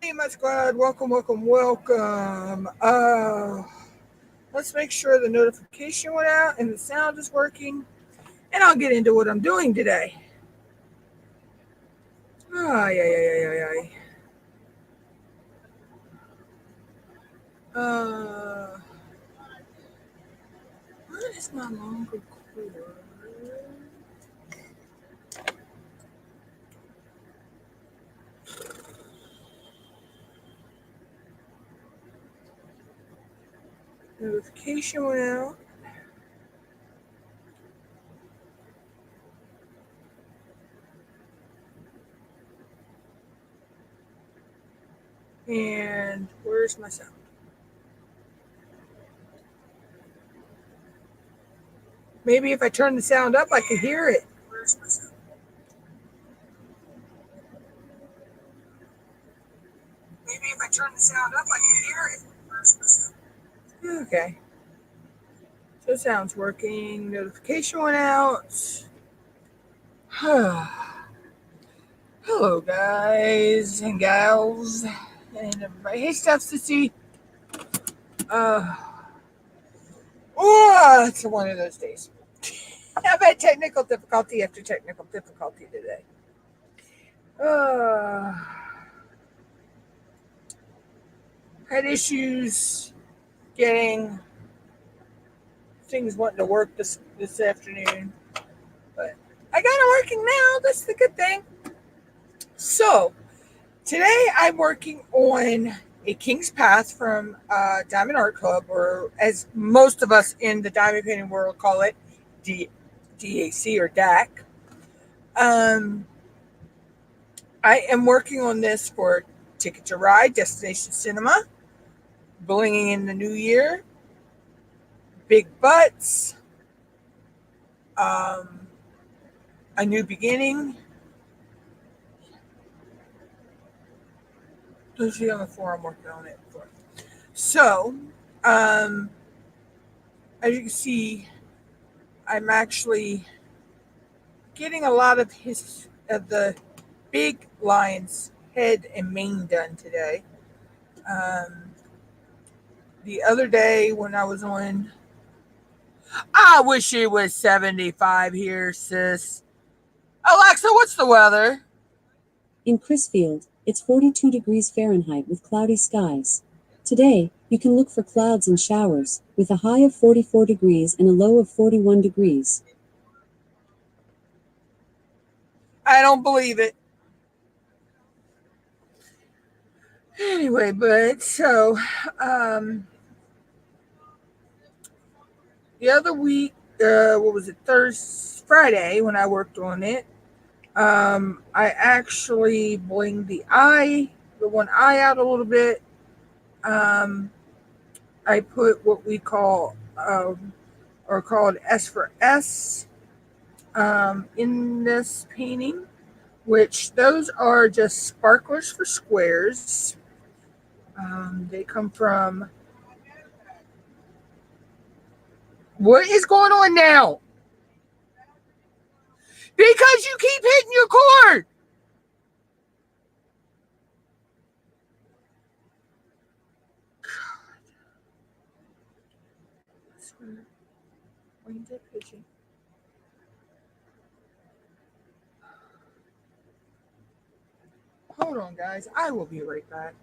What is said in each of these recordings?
Hey, my squad, welcome, welcome, welcome. Let's make sure the notification went out and the sound is working, and I'll get into what I'm doing today. Ay, ay, ay, ay, ay, ay. Uh, what is my longer cord? Notification went out. And where's my sound? Maybe if I turn the sound up, I could hear it. Where's my sound? Maybe if I turn the sound up, I can hear it. Where's my sound? Okay. So sound's working. Notification went out. Hello, guys and gals and everybody. Hey, Steph's to see. Uh, it's one of those days. I've had technical difficulty after technical difficulty today. Uh, had issues getting things wanting to work this afternoon, but I got it working now. That's the good thing. So today I'm working on a King's Path from Diamond Art Club, or as most of us in the diamond painting world call it, DAC or DAC. Um, I am working on this for Ticket to Ride, Destination Cinema, Blinging in the New Year, Big Butts, um, A New Beginning. Those are the only four I'm working on it for. So, um, as you can see, I'm actually getting a lot of the big lion's head and mane done today. Um, the other day when I was on, I wish it was 75 here, sis. Alexa, what's the weather? In Crisfield, it's 42 degrees Fahrenheit with cloudy skies. Today, you can look for clouds and showers, with a high of 44 degrees and a low of 41 degrees. I don't believe it. Anyway, but so the other week, what was it, Thursday, Friday, when I worked on it, I actually blinged the one eye out a little bit. Um, I put what we call, or called S for S, in this painting, which those are just sparklers for squares. They come from. What is going on now? Because you keep hitting your cord. When's it pitching? Hold on, guys. I will be right back.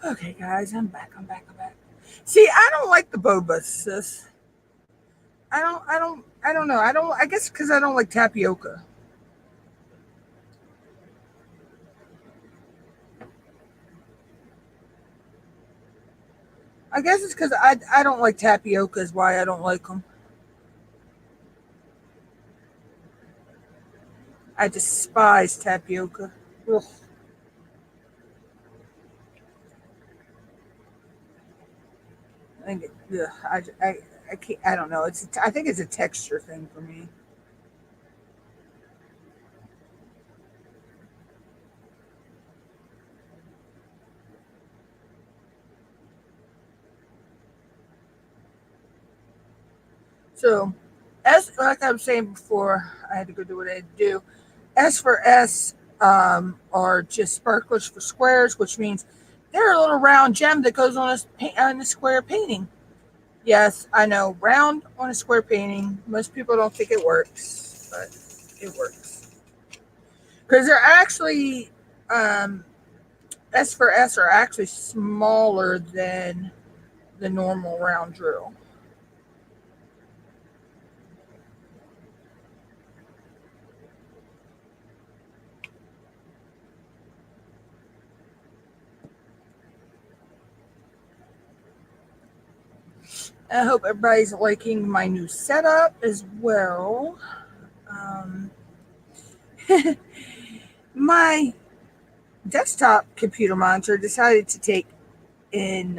Okay, guys, I'm back. See, I don't like the boba, sis. I don't know. I guess because I don't like tapioca. I guess it's because I don't like tapioca is why I don't like them. I despise tapioca. Ugh. Ugh, I can't. I don't know. I think it's a texture thing for me. So, as like I was saying before, I had to go do what I had to do. S for S are just sparklers for squares, which means they're a little round gem that goes on a square painting. Yes, I know, round on a square painting. Most people don't think it works, but it works because they're actually um, S for S are actually smaller than the normal round drill. I hope everybody's liking my new setup as well. Um, my desktop computer monitor decided to in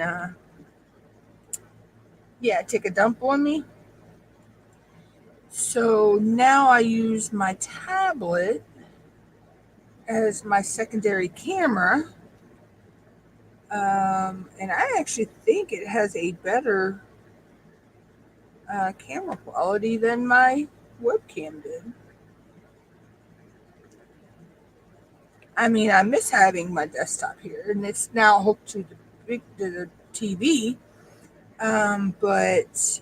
take a dump on me. So now I use my tablet as my secondary camera. And I actually think it has a better camera quality than my webcam did. I mean, I miss having my desktop here, and it's now hooked to the TV. But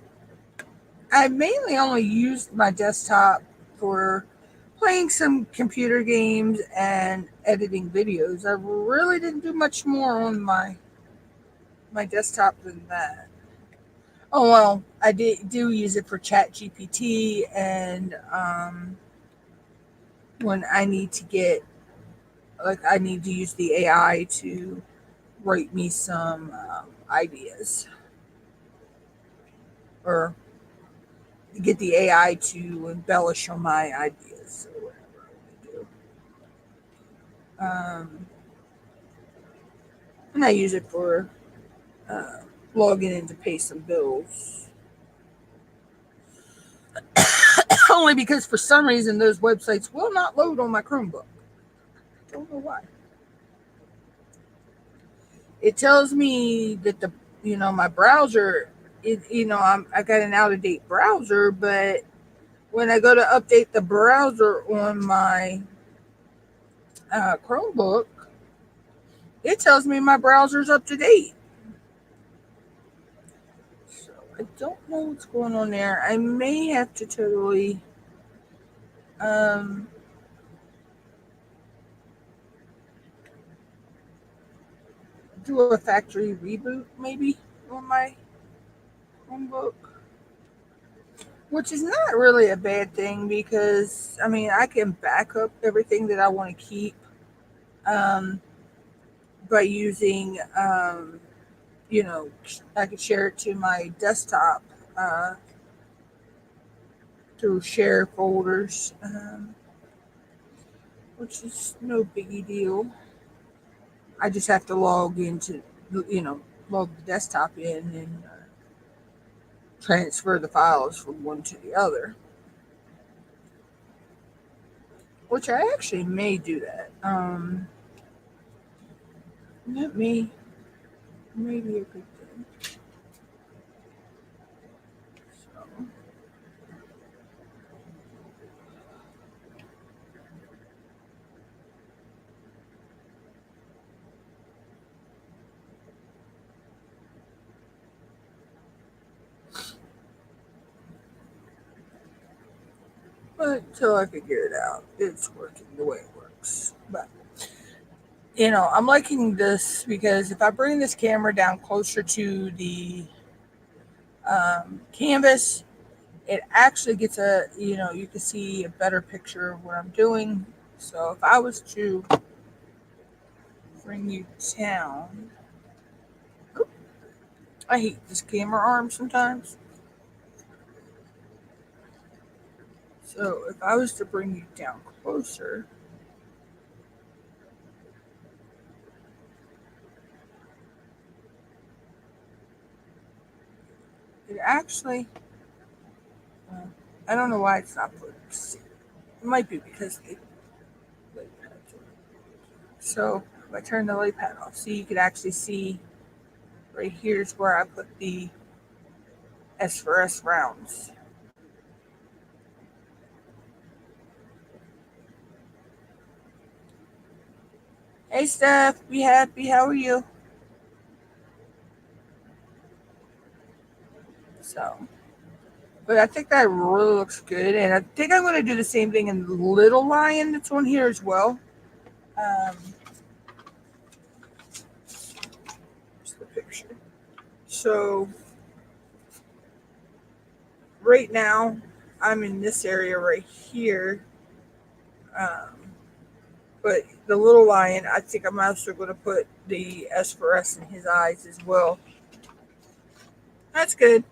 I mainly only used my desktop for playing some computer games and editing videos. I really didn't do much more on my desktop than that. Oh well, I do use it for Chat GPT and when I need to get I need to use the AI to write me some ideas or get the AI to embellish on my ideas or whatever I do. And I use it for uh, logging in to pay some bills. Only because for some reason those websites will not load on my Chromebook. I don't know why. It tells me that my browser, I got an out of date browser, but when I go to update the browser on my Chromebook, it tells me my browser's up to date. So I don't know what's going on there. I may have to totally um, do a factory reboot maybe on my Chromebook, which is not really a bad thing because I mean I can back up everything that I want to keep um, by using you know I can share it to my desktop uh, through share folders, which is no biggie deal. I just have to log into you know log the desktop in and transfer the files from one to the other, which I actually may do that. That may be a good thing. So, but until I figure it out, it's working the way it works. But I'm liking this because if I bring this camera down closer to the canvas, it actually gets you can see a better picture of what I'm doing. So if I was to bring you down, I hate this camera arm sometimes. So if I was to bring you down closer, it actually, uh, I don't know why it's not put. It might be because the lid pad's on. So if I turn the lid pad off, so you could actually see right here's where I put the S for S rounds. Hey Steph, be happy. How are you? So, but I think that really looks good, and I think I'm going to do the same thing in the little lion that's on here as well. Um, Here's the picture. So right now, I'm in this area right here, um, but the little lion, I think I'm also going to put the S for S in his eyes as well. That's good.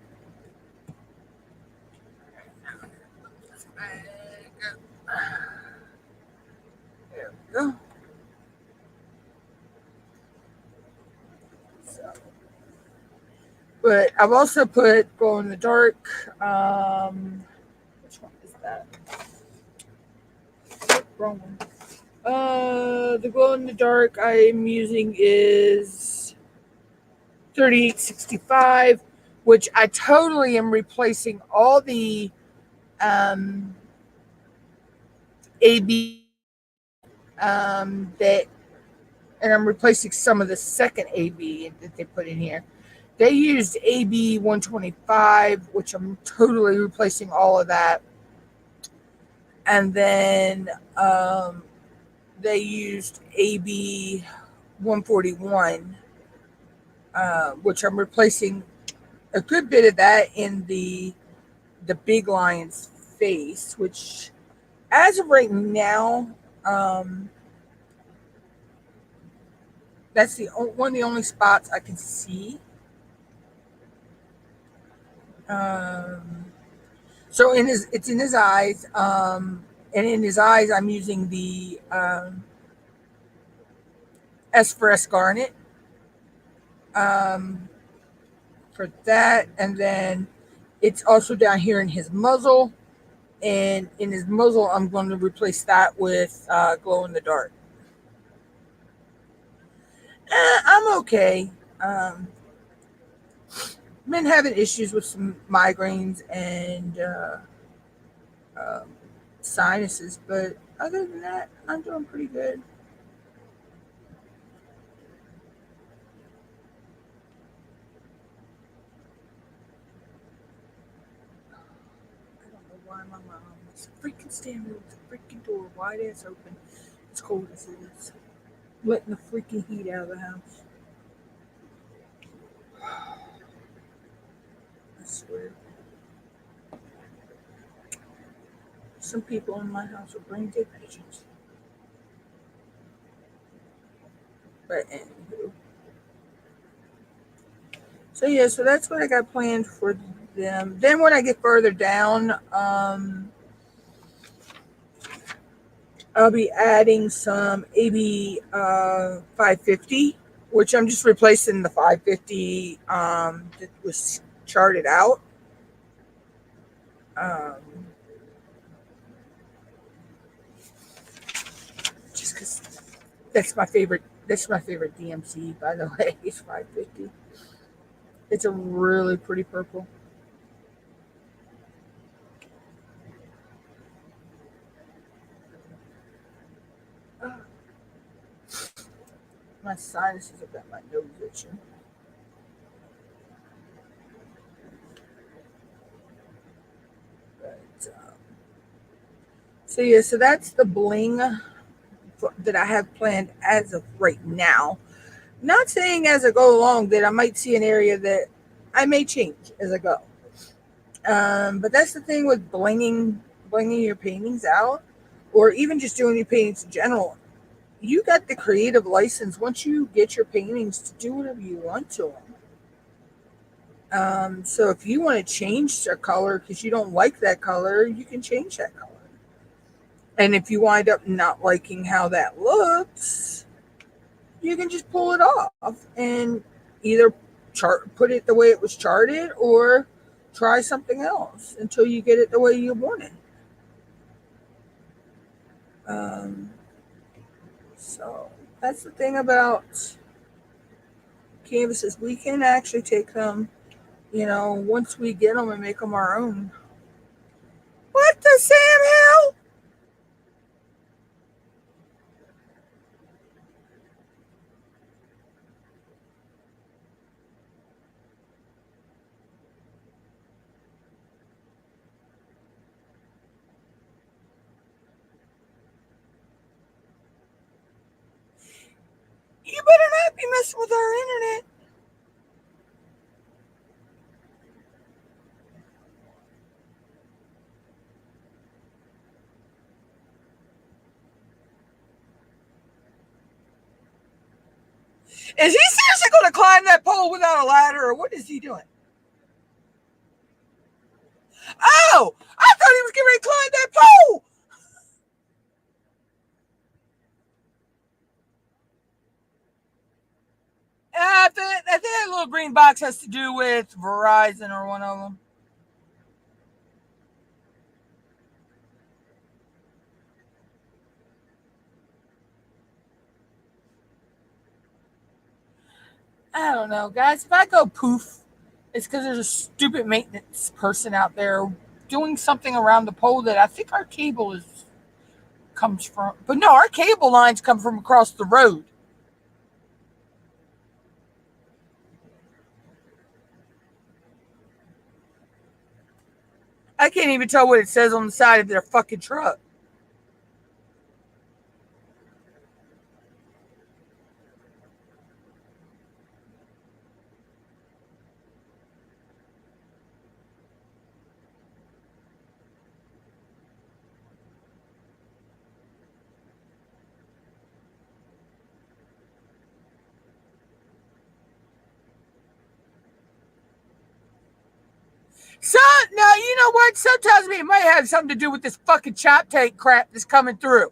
There we go. So, but I've also put glow in the dark. Which one is that? Wrong one. The glow in the dark I'm using is 3865, which I totally am replacing all the um, AB that, and I'm replacing some of the second AB that they put in here. They used AB 125, which I'm totally replacing all of that. And then they used AB 141, which I'm replacing a good bit of that in the big lion's face, which as of right now, um, that's the one of the only spots I can see. Um, so it's in his eyes, and in his eyes, I'm using the S for S garnet um, for that, and then it's also down here in his muzzle. And in his muzzle, I'm going to replace that with glow in the dark. I'm okay. Been having issues with some migraines and um, sinuses, but other than that, I'm doing pretty good. I don't know why my mom is freaking standing with the freaking door wide ass open. It's cold as it is. Letting the freaking heat out of the house. I swear. Some people in my house are brain dead pigeons. But anywho. So yeah, so that's what I got planned for them. Then when I get further down, I'll be adding some AB 550, which I'm just replacing the 550 that was charted out. Um, just because that's my favorite. That's my favorite DMC, by the way. It's 550. It's a really pretty purple. Ah, my sinuses have got my nose itching. But so yeah, so that's the bling that I have planned as of right now. Not saying as I go along that I might see an area that I may change as I go. But that's the thing with blinging your paintings out, or even just doing your paintings in general. You got the creative license once you get your paintings to do whatever you want to them. So if you want to change a color because you don't like that color, you can change that color. And if you wind up not liking how that looks, you can just pull it off and either put it the way it was charted or try something else until you get it the way you want it. So that's the thing about canvases. We can actually take them, once we get them and make them our own. What the Sam Hill? You better not be messing with our internet. Is he seriously going to climb that pole without a ladder, or what is he doing? Oh, I thought he was getting ready to climb that pole. I think that little green box has to do with Verizon or one of them. I don't know, guys. If I go poof, it's because there's a stupid maintenance person out there doing something around the pole that I think our cable comes from. But no, our cable lines come from across the road. I can't even tell what it says on the side of their fucking truck. So, now, you know what? Some tells me it might have something to do with this fucking chop tank crap that's coming through.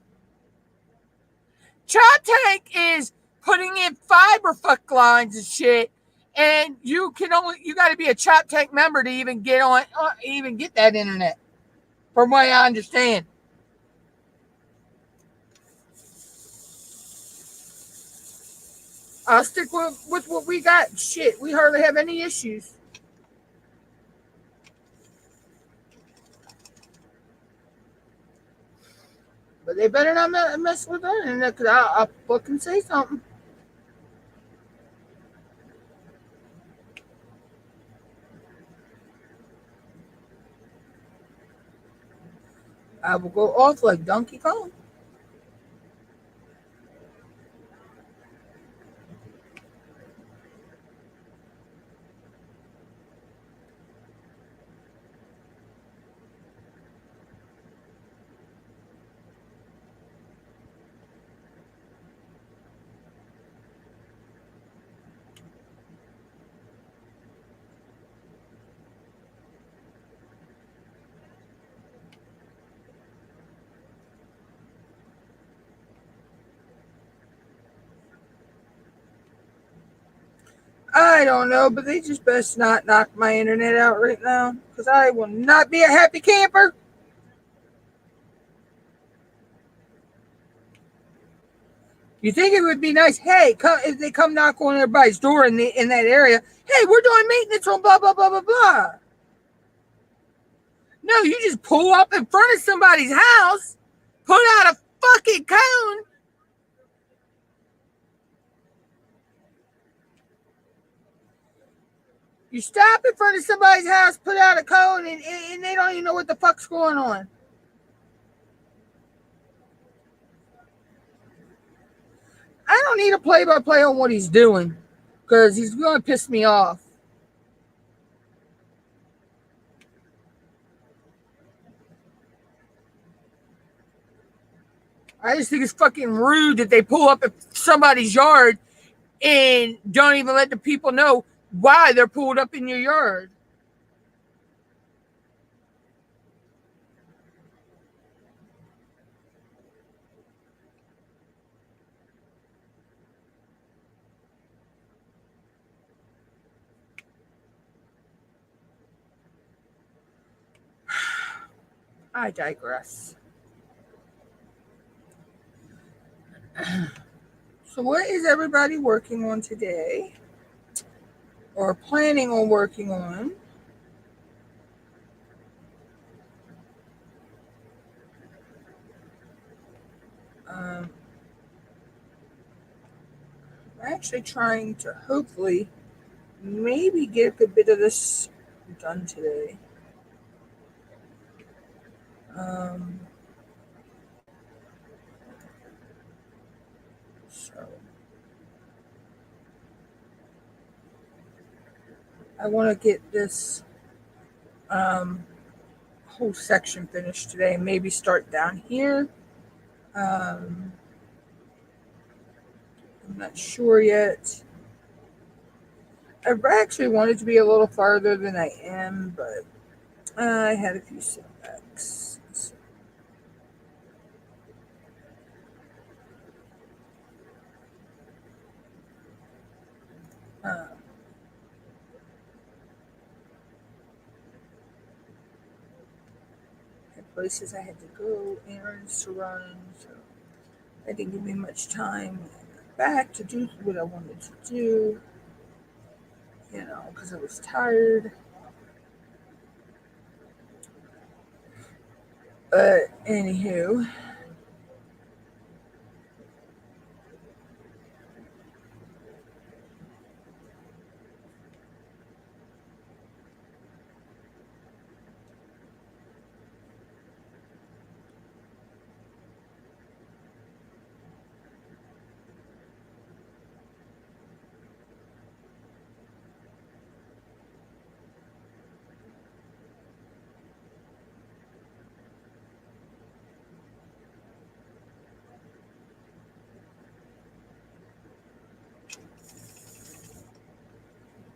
Chop tank is putting in fiber fuck lines and shit, and you got to be a chop tank member to even get on, even get that internet. From what I understand. I'll stick with what we got. Shit, we hardly have any issues. But they better not mess with our internet, because I'll fucking say something. I will go off like Donkey Kong. I don't know, but they just best not knock my internet out right now, because I will not be a happy camper. You think it would be nice? Hey, if they come knock on everybody's door in that area. Hey, we're doing maintenance on blah blah blah blah blah. No, you just pull up in front of somebody's house, put out a fucking cone. You stop in front of somebody's house, put out a cone, and they don't even know what the fuck's going on. don't need a play-by-play on what he's doing because he's going to piss me off. I just think it's fucking rude that they pull up at somebody's yard and don't even let the people know why they're pulled up in your yard. I digress. So what is everybody working on today? Or planning on working on? I'm actually trying to hopefully maybe get a good bit of this done today. So I want to get this whole section finished today. Maybe start down here. I'm not sure yet. I actually wanted to be a little farther than I am, but I had a few setbacks. Uh, Places I had to go, errands to run, so that didn't give me much time back to do what I wanted to do, because I was tired. But anywho,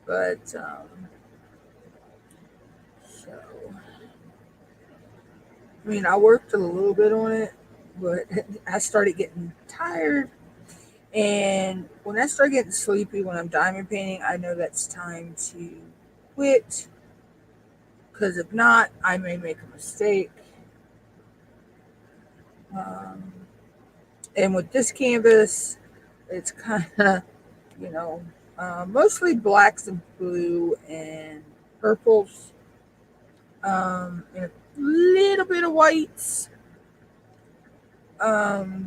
but so I mean, I worked a little bit on it, but I started getting tired. And when I start getting sleepy when I'm diamond painting, I know that's time to quit. Because if not, I may make a mistake. Um, and with this canvas, it's kind of, you know, mostly blacks and blue and purples, and a little bit of whites.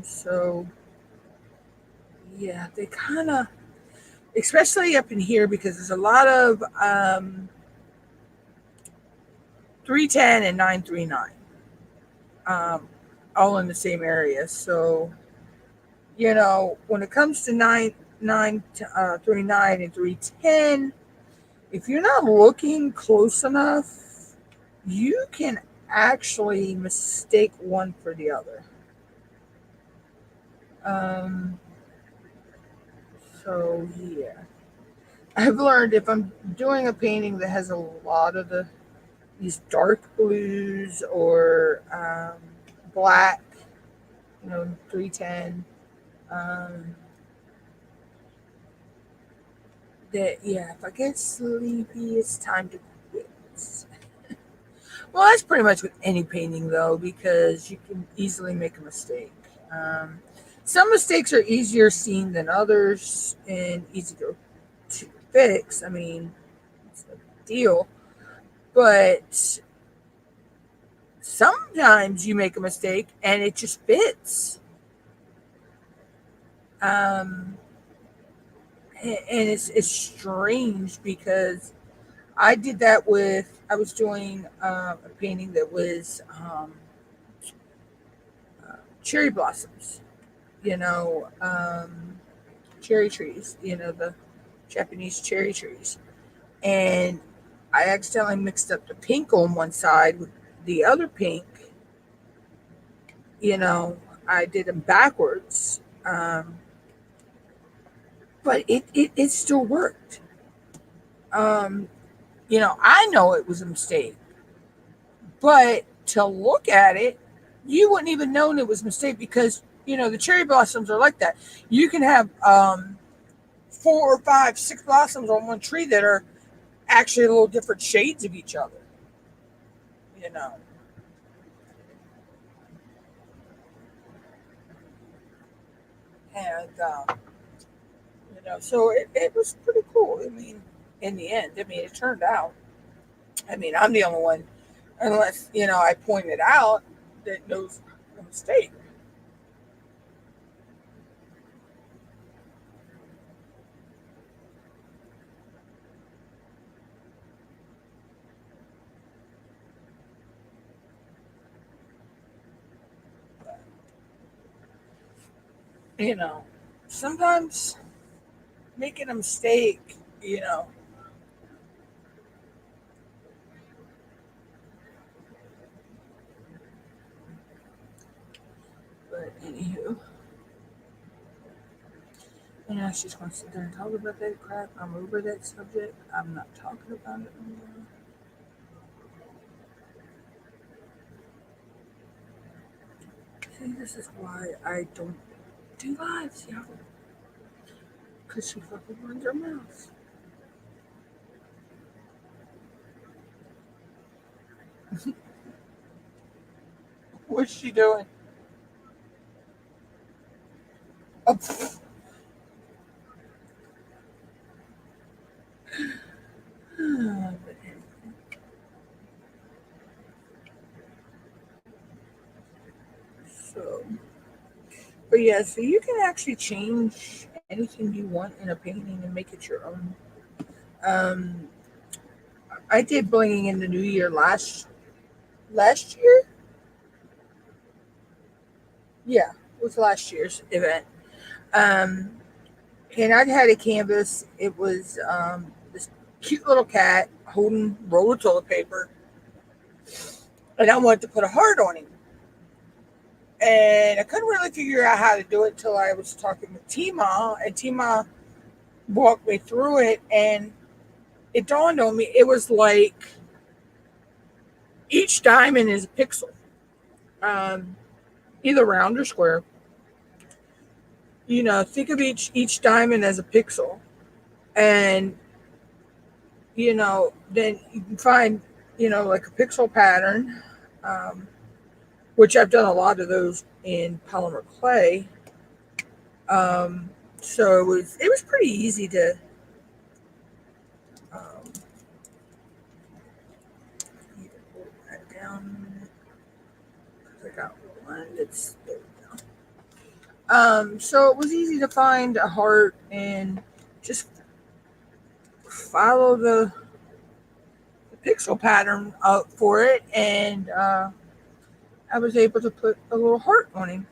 So yeah, they kind of, especially up in here because there's a lot of 310 and 939, all in the same area. So when it comes to 39 and 310, if you're not looking close enough, you can actually mistake one for the other. So yeah, I've learned if I'm doing a painting that has a lot of these dark blues or black, 310, that yeah, if I get sleepy, it's time to quit. Well, that's pretty much with any painting though, because you can easily make a mistake. Some mistakes are easier seen than others and easier to fix. I mean, it's no deal. But sometimes you make a mistake and it just fits. Um, and it's strange because I did that I was doing a painting that was cherry blossoms, you know. cherry trees, the Japanese cherry trees. And I accidentally mixed up the pink on one side with the other pink. You know, I did them backwards. But it still worked. Um, I know it was a mistake, but to look at it, you wouldn't even know it was a mistake because, the cherry blossoms are like that. You can have 4 or 5, 6 blossoms on one tree that are actually a little different shades of each other, you know. And, so it was pretty cool. I mean, in the end, it turned out. I mean, I'm the only one, unless, I pointed out that knows the mistake. You know, sometimes making a mistake, but anywho, she's going to sit there and talk about that crap. I'm over that subject. I'm not talking about it anymore. See, this is why I don't do lives, y'all. Because she fucking runs her mouth. What's she doing? Oh, so, but yeah, so you can actually change anything you want in a painting and make it your own. Um, I did blinging in the new year last year. Yeah, it was last year's event. Um, and I had a canvas. It was this cute little cat holding a roll of toilet paper, and I wanted to put a heart on him. And I couldn't really figure out how to do it till I was talking with Tima, and Tima walked me through it, and it dawned on me it was like each diamond is a pixel, um, either round or square. Think of each diamond as a pixel, and then you can find like a pixel pattern, um, which I've done a lot of those in polymer clay. Um, so it was pretty easy to. Um, Need to pull that down. I got one that's there. We go. So it was easy to find a heart and just follow the pixel pattern up for it, and I was able to put a little heart on him.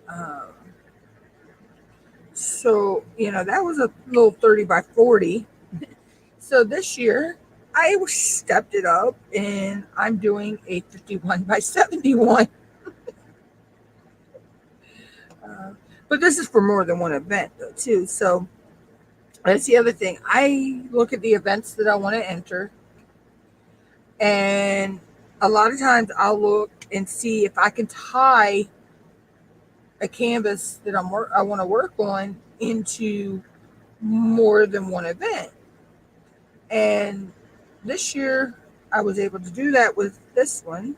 Um, so that was a little 30 by 40. So this year I stepped it up, and I'm doing a 51 by 71. But this is for more than one event, though, too. So that's the other thing. I look at the events that I want to enter, and a lot of times I'll look and see if I can tie a canvas that I want to work on into more than one event. And this year I was able to do that with this one.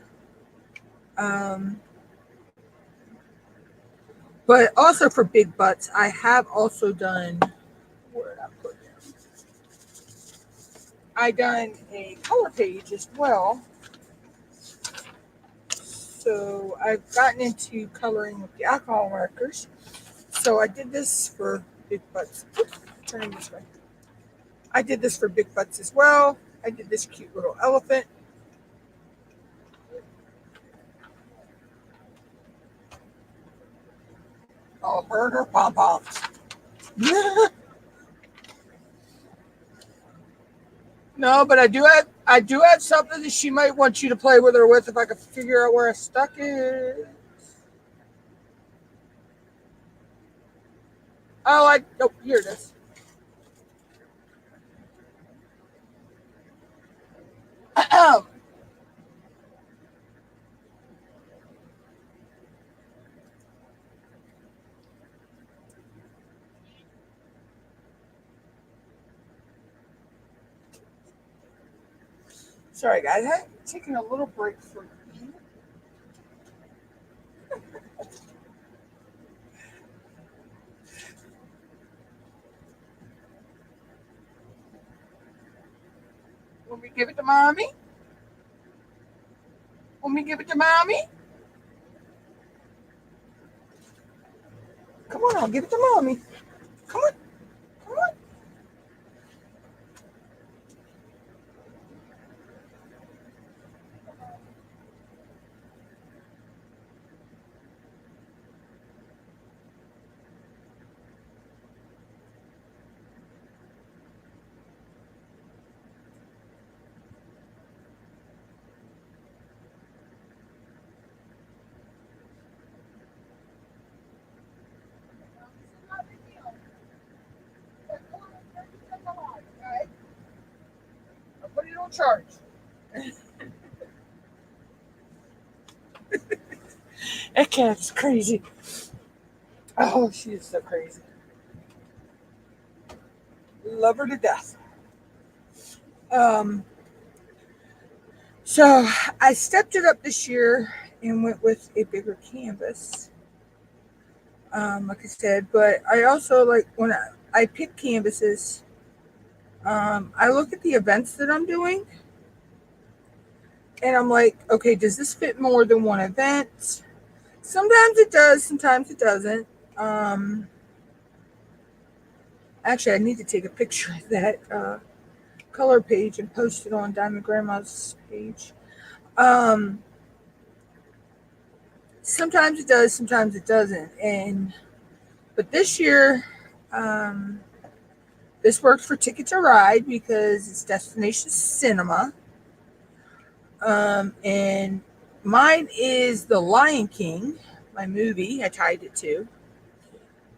Um, but also for big butts, I have also done, where did I put them? I done a color page as well. So I've gotten into coloring with the alcohol markers. So I did this for big butts. Oops, turning this way. I did this for big butts as well. I did this cute little elephant. Oh, her and her pom poms. No, but I do have something that she might want you to play with her with if I can figure out where I stuck it. Oh, here it is. Sorry, guys. I'm taking a little break for you. Want me to give it to mommy? Want me to give it to mommy? Come on, I'll give it to mommy. Come on, come on. I'll put it on charge. That cat's crazy. Oh, she is so crazy. Love her to death. Um, so I stepped it up this year and went with a bigger canvas. Like I said, but I also like when I pick canvases, I look at the events that I'm doing and I'm like, okay, does this fit more than one event? Sometimes it does, sometimes it doesn't. Actually, I need to take a picture of that color page and post it on Diamond Grandma's page. Sometimes it does, sometimes it doesn't. But this year, this worked for Ticket to Ride because it's Destination Cinema. And mine is The Lion King, my movie. I tied it to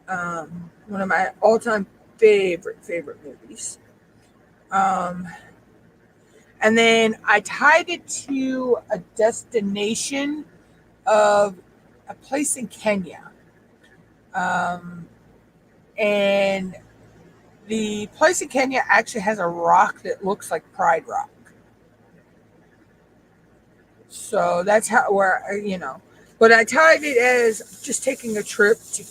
one of my all-time favorite movies. And then I tied it to a destination of a place in Kenya. And the place in Kenya actually has a rock that looks like Pride Rock. So that's how but I tied it as just taking a trip to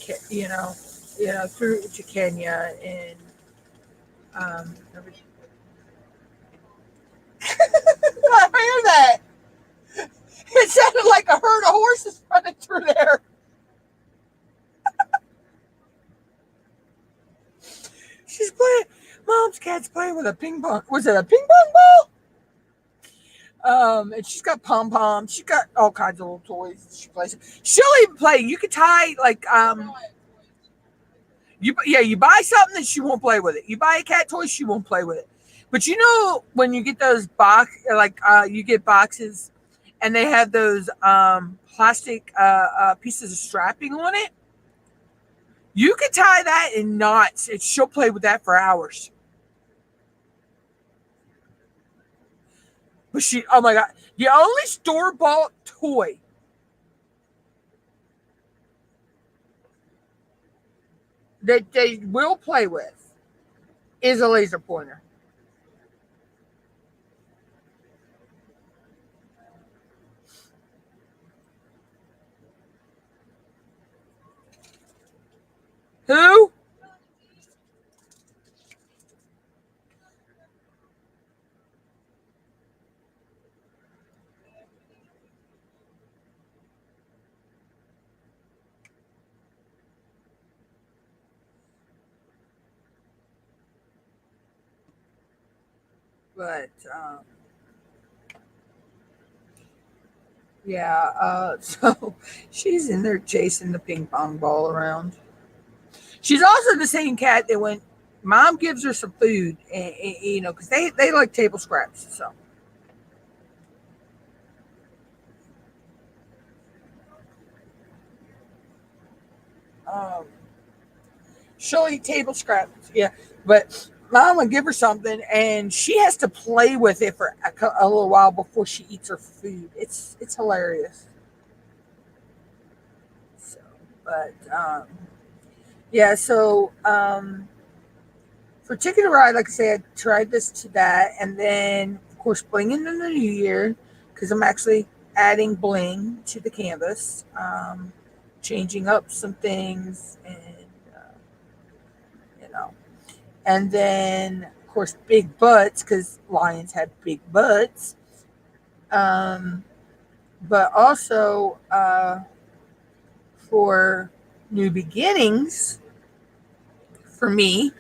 through to Kenya and everything. I hear that. It sounded like a herd of horses running through there. She's playing. Mom's cat's playing with a ping pong. Was it a ping pong ball? And she's got pom poms. She's got all kinds of little toys that she plays. She'll even play. You could tie you buy something and she won't play with it. You buy a cat toy, she won't play with it. But you know when you get those you get boxes, and they have those plastic pieces of strapping on it. You could tie that in knots, and she'll play with that for hours. But oh my god, the only store-bought toy that they will play with is a laser pointer. Who? But yeah, so she's in there chasing the ping pong ball around. She's also the same cat that when mom gives her some food, and because they like table scraps. So um, she'll eat table scraps. Yeah, but mom will give her something, and she has to play with it for a little while before she eats her food. It's hilarious. So, but yeah. So for Ticket to Ride, like I said, I tried this to that, and then of course bling in the new year because I'm actually adding bling to the canvas, changing up some things, and uh, you know, and then of course big butts because lions have big butts, um, but also for new beginnings for me.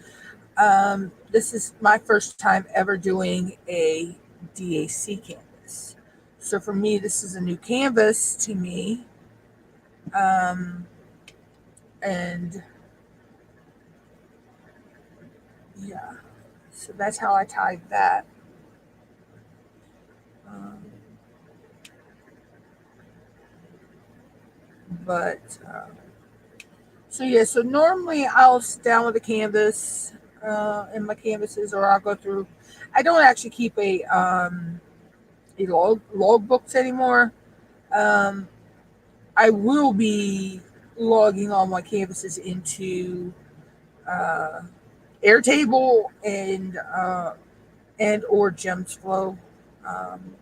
This is my first time ever doing a DAC canvas. So for me, this is a new canvas to me. Um, and yeah, so that's how I tied that. Um, but so yeah, so normally I'll sit down with a canvas in my canvases, or I'll go through. I don't actually keep a log books anymore. Um, I will be logging all my canvases into uh, Airtable and or Gems Flow. Um,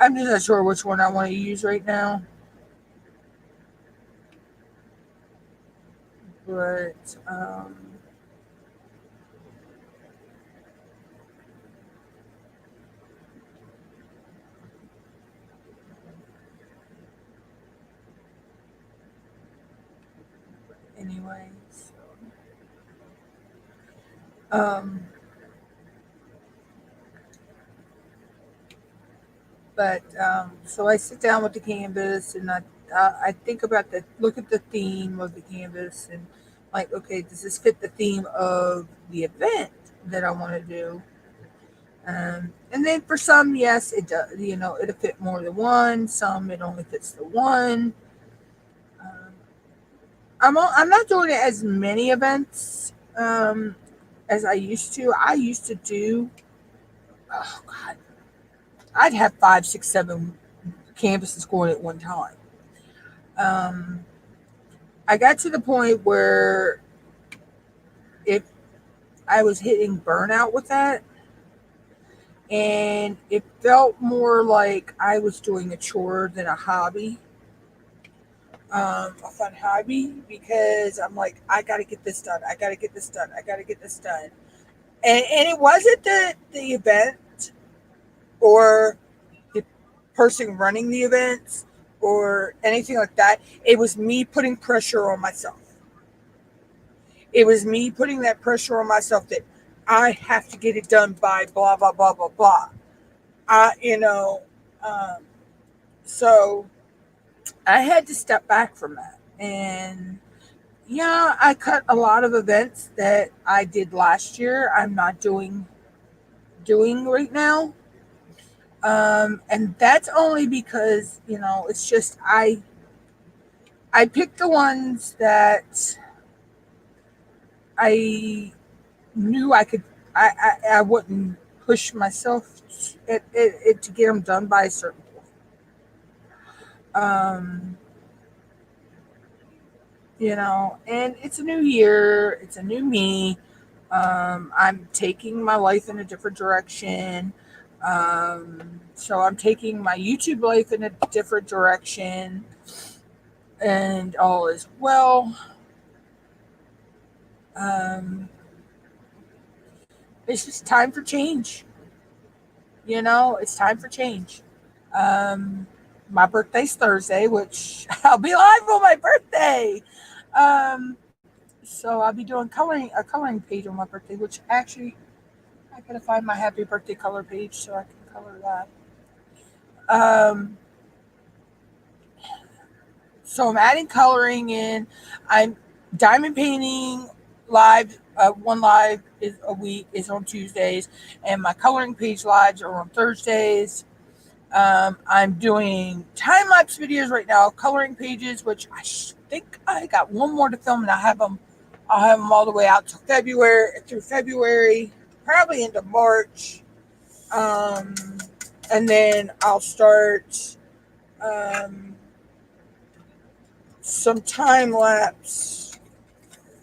I'm just not sure which one I want to use right now, but anyway. Um, but so I sit down with the canvas and I think about look at the theme of the canvas and like, okay, does this fit the theme of the event that I want to do? And then for some, yes, it does. It'll fit more than one. Some it only fits the one. Um, I'm not doing it as many events as I used to. I used to do. Oh God, I'd have 5, 6, 7 canvases going at one time. Um, I got to the point where if I was hitting burnout with that, and it felt more like I was doing a chore than a hobby, a fun hobby, because I'm like, I got to get this done. I got to get this done. I got to get this done. And it wasn't the event or the person running the events or anything like that. It was me putting pressure on myself. It was me putting that pressure on myself that I have to get it done by blah, blah, blah, blah, blah. I, you know, um, so I had to step back from that. And yeah, I cut a lot of events that I did last year. I'm not doing right now. And that's only because, it's just I picked the ones that I knew I could I wouldn't push myself to get them done by a certain point. Um, and it's a new year, it's a new me. I'm taking my life in a different direction. So I'm taking my YouTube life in a different direction, and all is well. Um, it's just time for change. It's time for change. Um, my birthday's Thursday, which I'll be live on my birthday. Um, so I'll be doing a coloring page on my birthday, which actually I gotta find my happy birthday color page so I can color that. Um, so I'm adding coloring in. I'm diamond painting live. One live is a week is on Tuesdays, and my coloring page lives are on Thursdays. I'm doing time lapse videos right now, coloring pages, which I think I got one more to film, and I'll have them all the way out to February, probably into March, um, and then I'll start um, some time lapse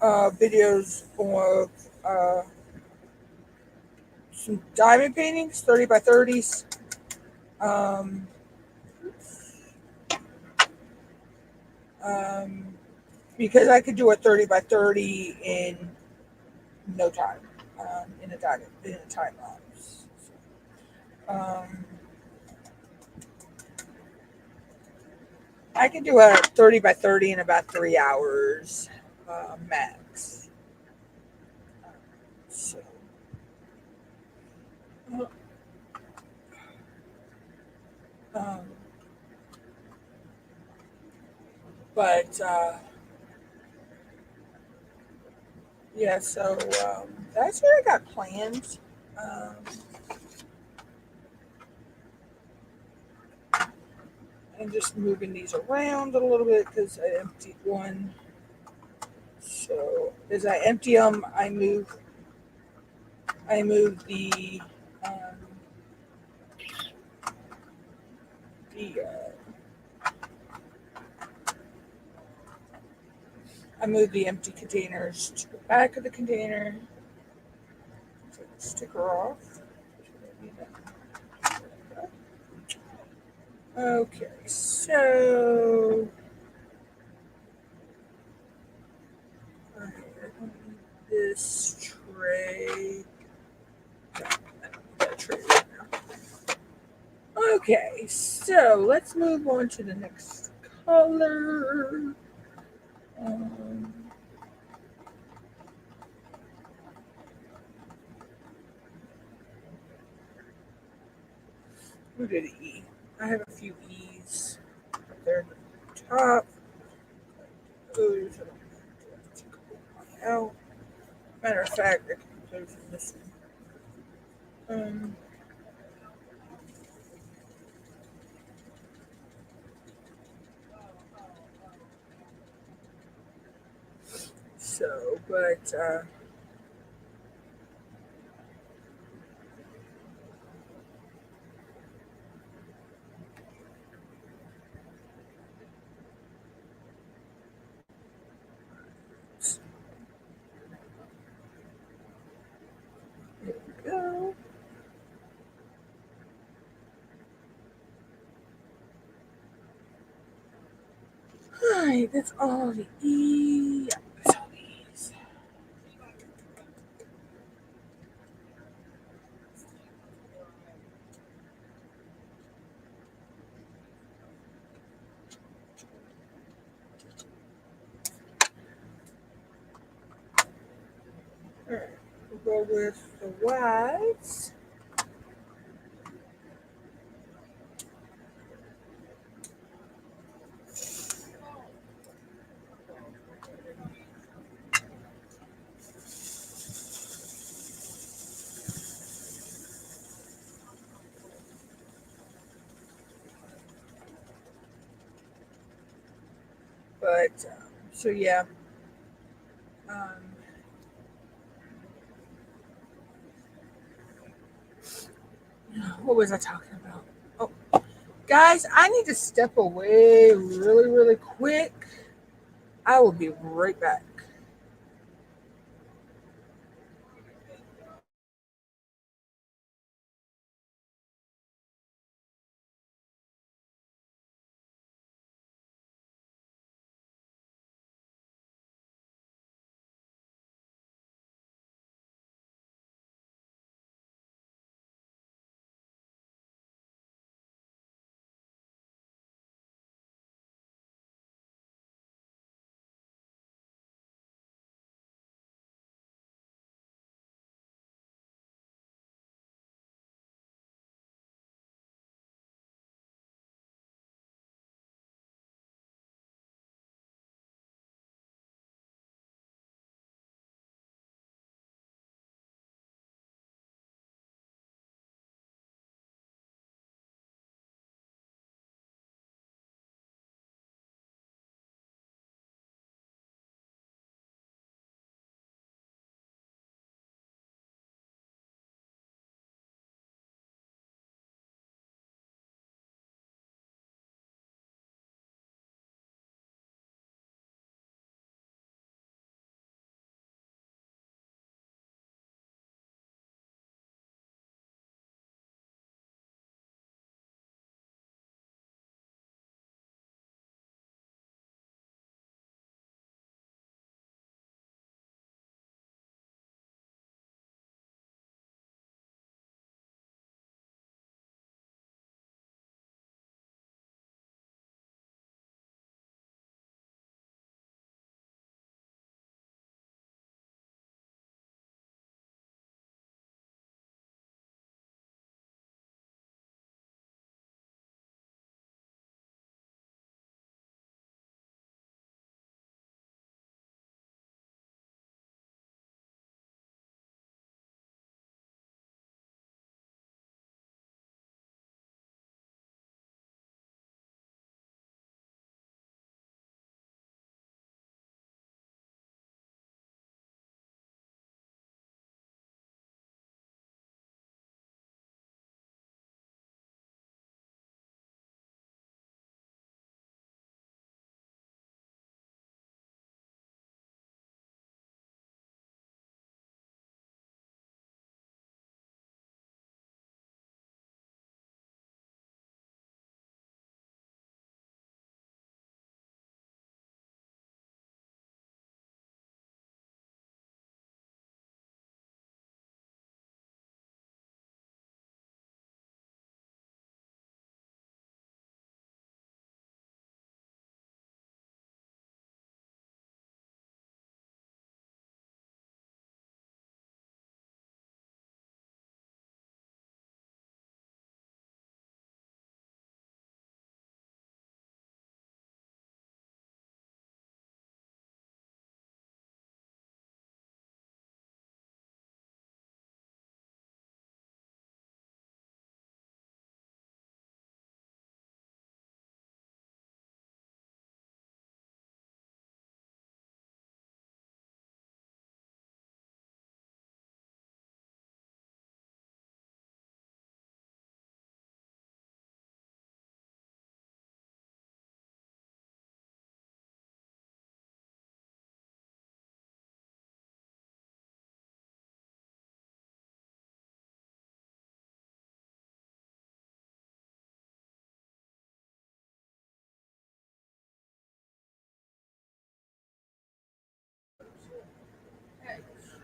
videos of some diamond paintings, 30 by 30s. Um, um, because I could do a 30 by 30 in no time, in a time lapse. Um, I can do a 30 by 30 in about 3 hours max. So, um, but yeah, so that's what I got planned. Um, and just moving these around a little bit because I emptied one. So as I empty them, I move um, the I move the empty containers to the back of the container. Take the sticker off. Okay, so I don't need this tray. No, I don't need that tray right now. Okay, so let's move on to the next color. Um, who did E? I have a few E's up there at the top. Those I don't have to take one out. Matter of fact, I can put those in this one. So, but there we go. Alright, that's all the E. Yeah, that's all the E's. Alright, we'll go with the Y's. But, so yeah. Um, what was I talking about? Oh, guys, I need to step away really, really quick. I will be right back.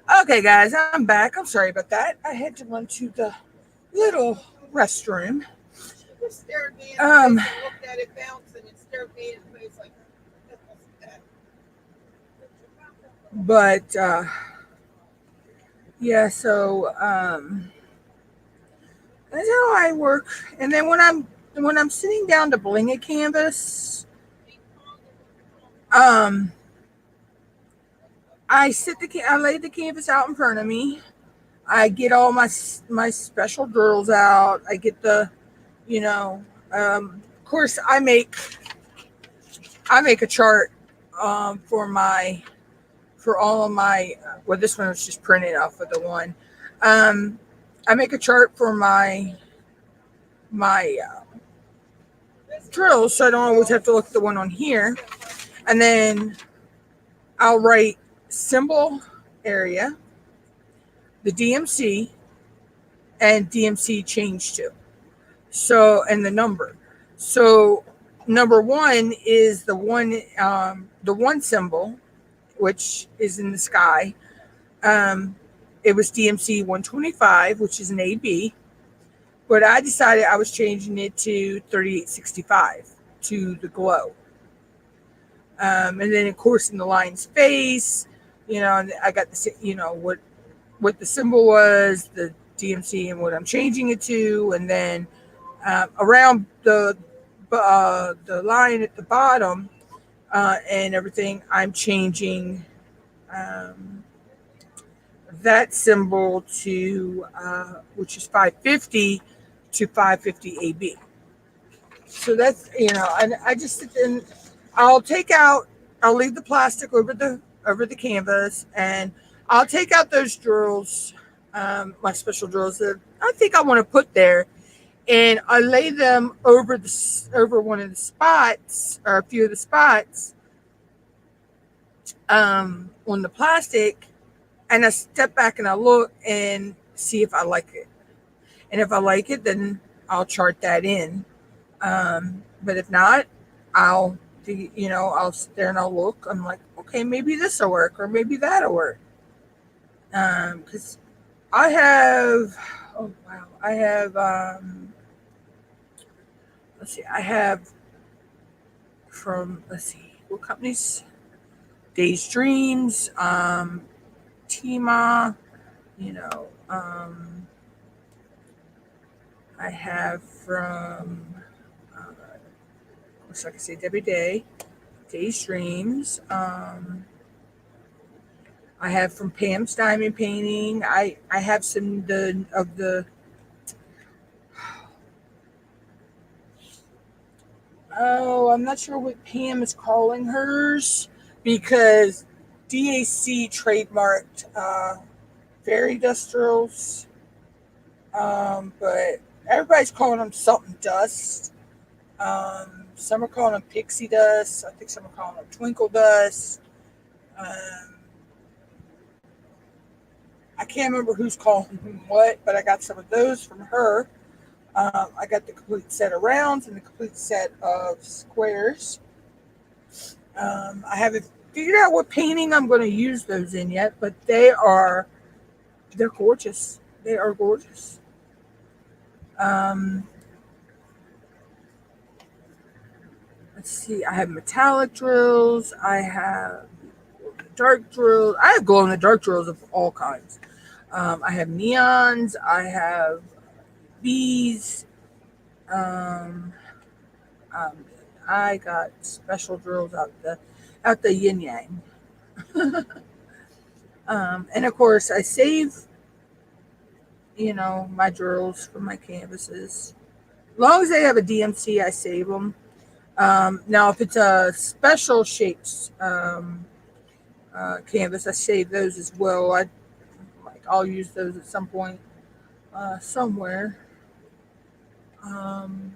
Okay, guys, I'm back. I'm sorry about that. I had to run to the little restroom. It scared me. Um, I looked at it bounce, and it scared me. And it was like, but yeah, so that's how I work. And then when I'm sitting down to bling a canvas, um, I lay the canvas out in front of me. I get all my special drills out. I get the, you know, of course I make a chart for all of my. Well, this one was just printed off of the one. Um, I make a chart for my drills, so I don't always have to look at the one on here. And then I'll write symbol area, the DMC, and DMC change to. So, and the number. So number one is the one symbol, which is in the sky. Um, it was DMC 125, which is an AB, but I decided I was changing it to 3865 to the glow. And then of course in the lion's face, I got what the symbol was, the DMC, and what I'm changing it to, and then around the line at the bottom and everything, I'm changing um, that symbol to which is 550 to 550 AB. So that's and I just sit in. I'll take out. I'll leave the plastic over the canvas, and I'll take out those drills, my special drills that I think I want to put there, and I lay them over one of the spots or a few of the spots on the plastic, and I step back and I look and see if I like it, and if I like it, then I'll chart that in. But if not, I'll I'll sit there and I'll look. I'm like, okay, maybe this will work or maybe that'll work. Because I have, oh wow, I have, let's see, I have from, let's see, what companies? Days Dreams, Tima, you know, I have from, looks like I say every day, Days Dreams. I have from Pam's Diamond Painting. I have some of the. Oh, I'm not sure what Pam is calling hers because DAC trademarked fairy dust drills, but everybody's calling them something dust. Some are calling them pixie dust. I think some are calling them twinkle dust. Um, I can't remember who's calling whom what, but I got some of those from her. I got the complete set of rounds and the complete set of squares. I haven't figured out what painting I'm going to use those in yet, but they're gorgeous. They are gorgeous. Um, let's see. I have metallic drills. I have dark drills. I have glow in the dark drills of all kinds. I have neons. I have bees. Um, um, I got special drills out the yin yang. And of course, I save my drills from my canvases. As long as they have a DMC, I save them. Now, if it's a special shaped canvas, I save those as well. I'll use those at some point somewhere. Um,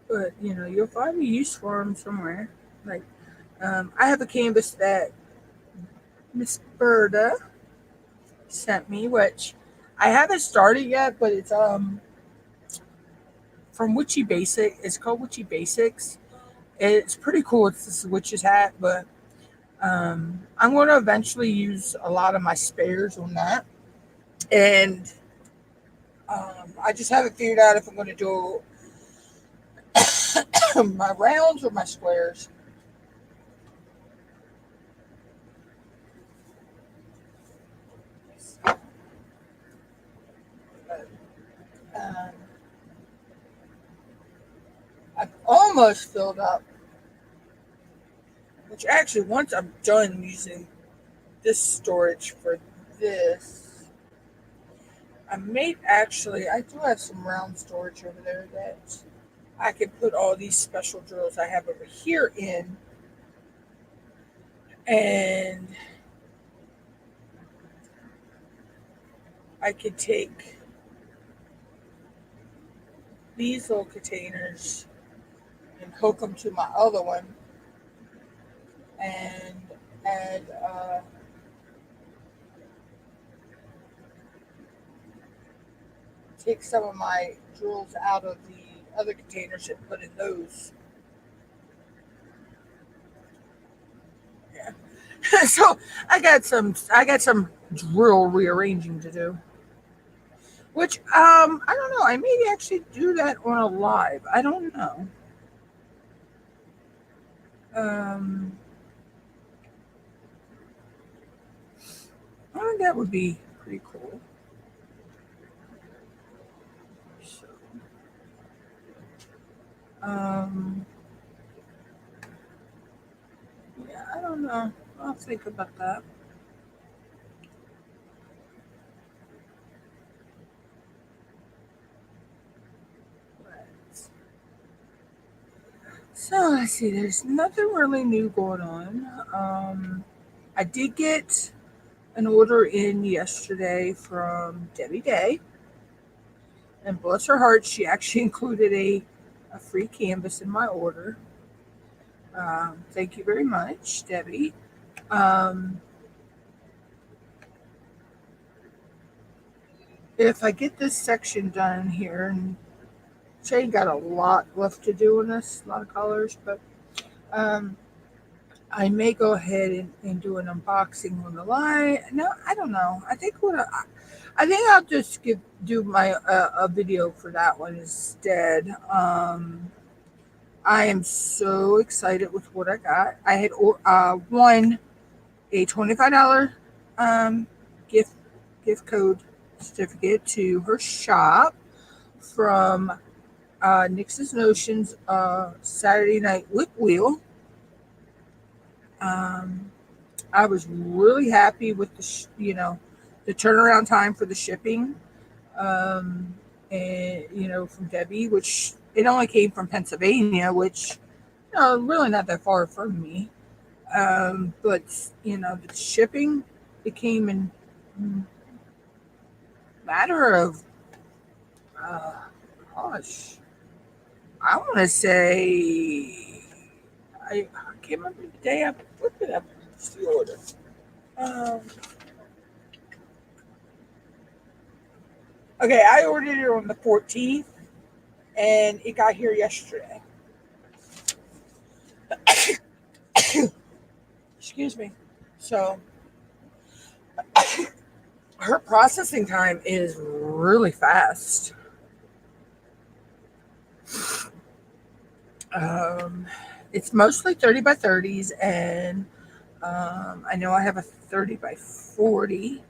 but you'll find a use for them somewhere. Like I have a canvas that Miss Berta sent me, which I haven't started yet, but it's from Witchy Basic. It's called Witchy Basics. It's pretty cool. It's this witch's hat, but I'm going to eventually use a lot of my spares on that, and I just haven't figured out if I'm going to do my rounds or my squares. But, um, I've almost filled up, which actually once I'm done using this storage for this, I do have some round storage over there that I can put all these special drills I have over here in, and I could take these little containers and hook them to my other one and add take some of my drills out of the other containers and put in those. Yeah. So I got some drill rearranging to do. Which I don't know. I may actually do that on a live. I don't know. Um I think that would be pretty cool. So, um yeah, I don't know. I'll think about that. But, so let's see, there's nothing really new going on. I did get an order in yesterday from Debbie Day, and bless her heart, she actually included a free canvas in my order. Thank you very much, Debbie. Um, if I get this section done here, and Shane got a lot left to do in this, a lot of colors, but um, I may go ahead and do an unboxing on the line. No, I don't know. I think I'll just do my a video for that one instead. I am so excited with what I got. I had won a $25 um, gift code certificate to her shop from Nix's Notions Saturday Night Whip Wheel. Um, I was really happy with the turnaround time for the shipping, and from Debbie, which it only came from Pennsylvania, which really not that far from me. But the shipping, it came in matter of uh, gosh, I want to say I can't remember the day I put it up the order. Um, okay, I ordered it on the 14th, and it got here yesterday. Excuse me. So her processing time is really fast. Um, it's mostly 30 by 30s, and I know I have a 30 by 40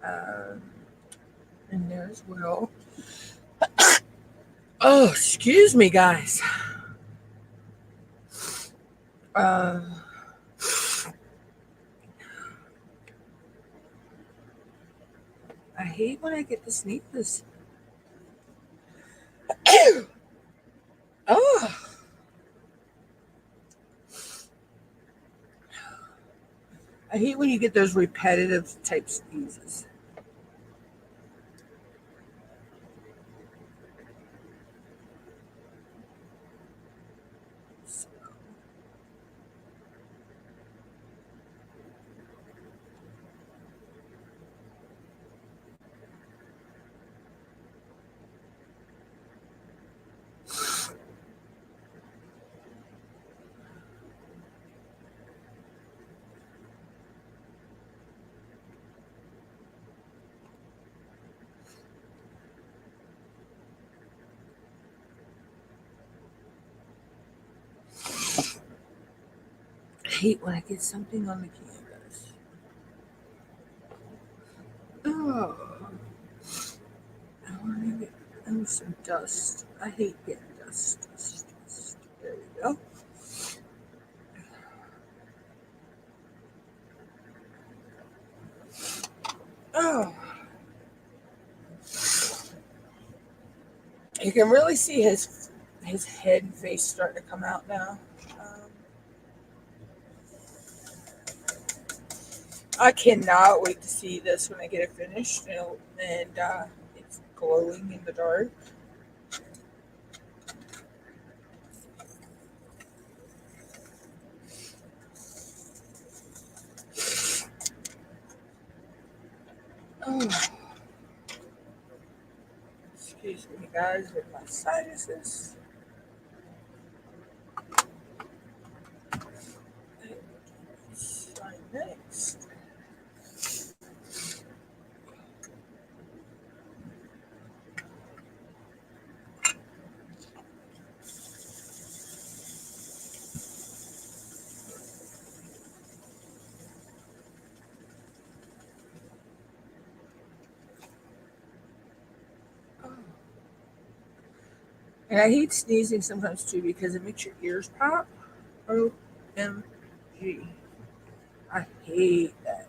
um, in there as well. Oh, excuse me, guys. Uh, I hate when I get to sneeze. Oh, I hate when you get those repetitive type sneezes. hate when I get something on the canvas. Oh, I want to get some dust. I hate getting dust. There we go. Oh, you can really see his head and face starting to come out now. I cannot wait to see this when I get it finished, and it's glowing in the dark. Oh, excuse me, guys, with my sinuses. Next. And I hate sneezing sometimes too because it makes your ears pop. OMG. I hate that.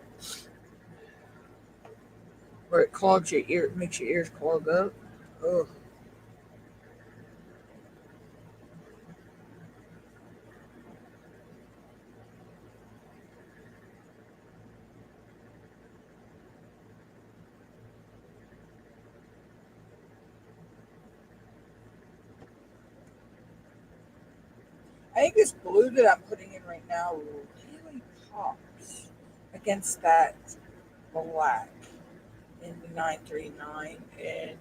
Where it clogs your ear, it makes your ears clog up. Ugh. I think this blue that I'm putting in right now really pops against that black in the 939. And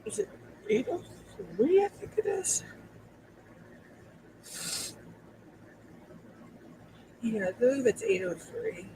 is it 803? I think it is. Yeah, I believe it's 803.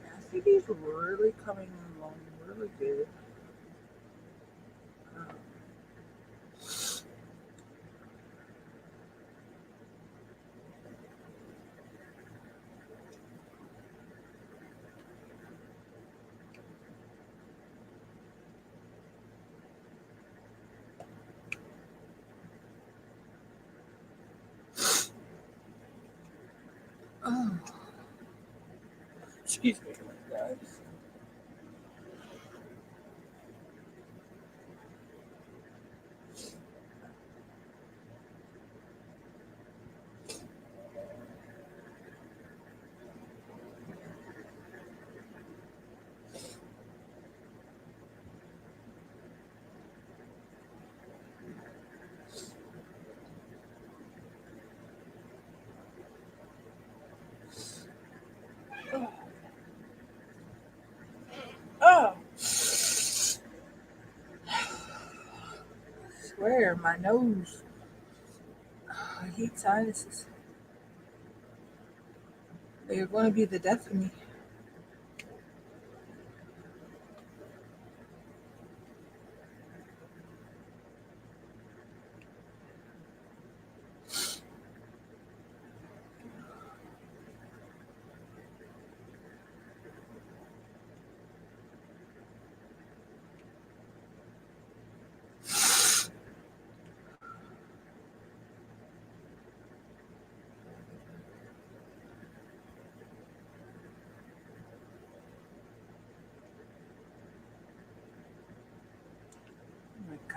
I think he's really coming along really good. Oh, excuse me, guys. Oh, I swear, my nose. Oh, I hate sinuses. They're going to be the death of me.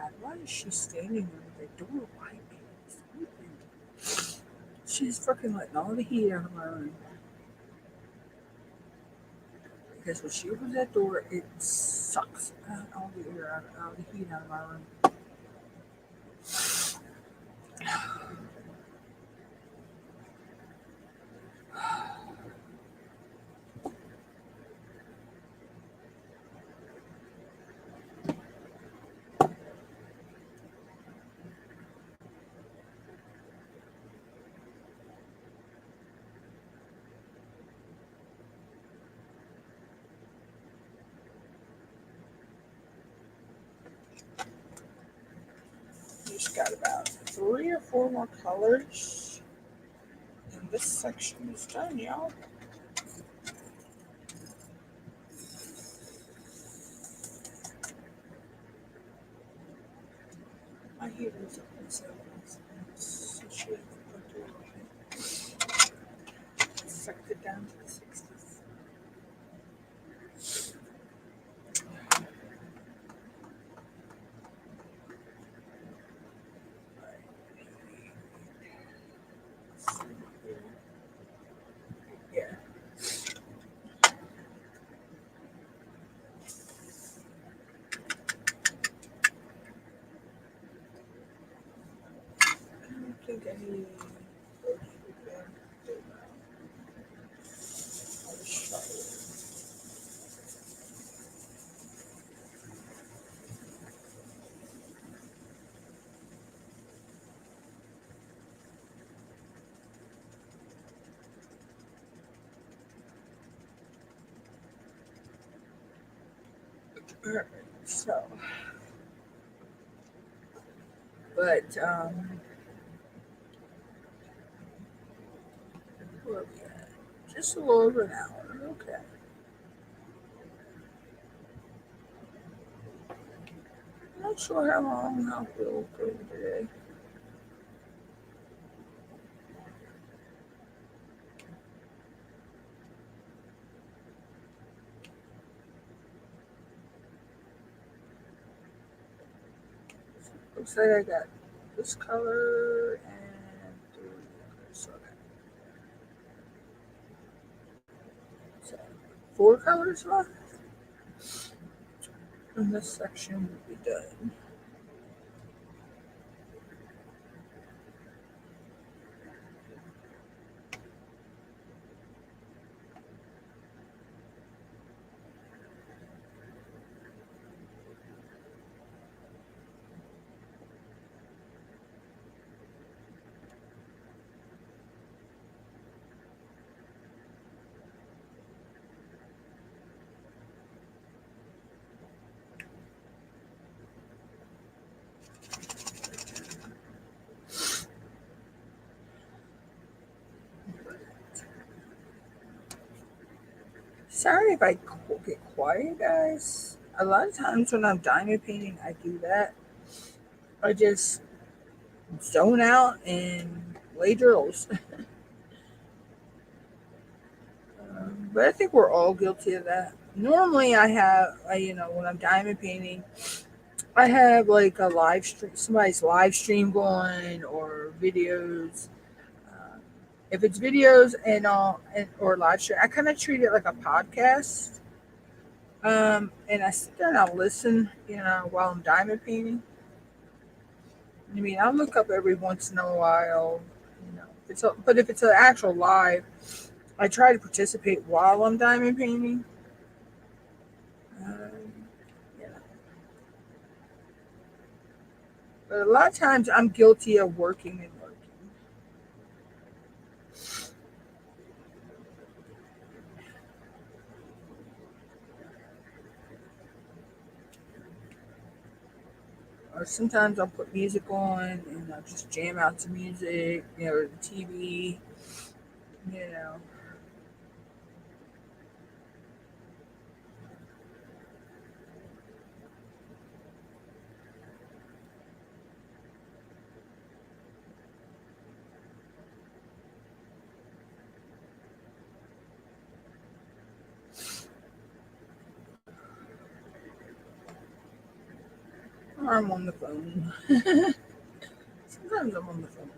God, why is she standing there with the door wide open? She's freaking letting all the heat out of my room. Because when she opens that door, it sucks all the air out, the heat out of my room. Just got about 3 or 4 more colors. And this section is done, y'all. My heater's up in 70s. So she has to put it on. Sucked it down to the 60s. Yeah. I don't think I need. I'll just try it. Alright, so. But, where are we at? Just a little over an hour. Okay. Not sure how long I'll go for today. Looks like I got this color and 3 others. So 4 colors left. And this section will be done. Sorry if I get quiet, guys. A lot of times when I'm diamond painting, I do that. I just zone out and lay drills. But I think we're all guilty of that. Normally, when I'm diamond painting, I have like a live stream, somebody's live stream going, or videos. Um, if it's videos or live stream, I kind of treat it like a podcast. And I sit there and I listen, while I'm diamond painting. I mean, I'll look up every once in a while, but if it's an actual live, I try to participate while I'm diamond painting. Um, you know. But a lot of times I'm guilty of working and working. Or sometimes I'll put music on and I'll just jam out to music, or the TV, you know. Or I'm on the phone. Sometimes I'm on the phone.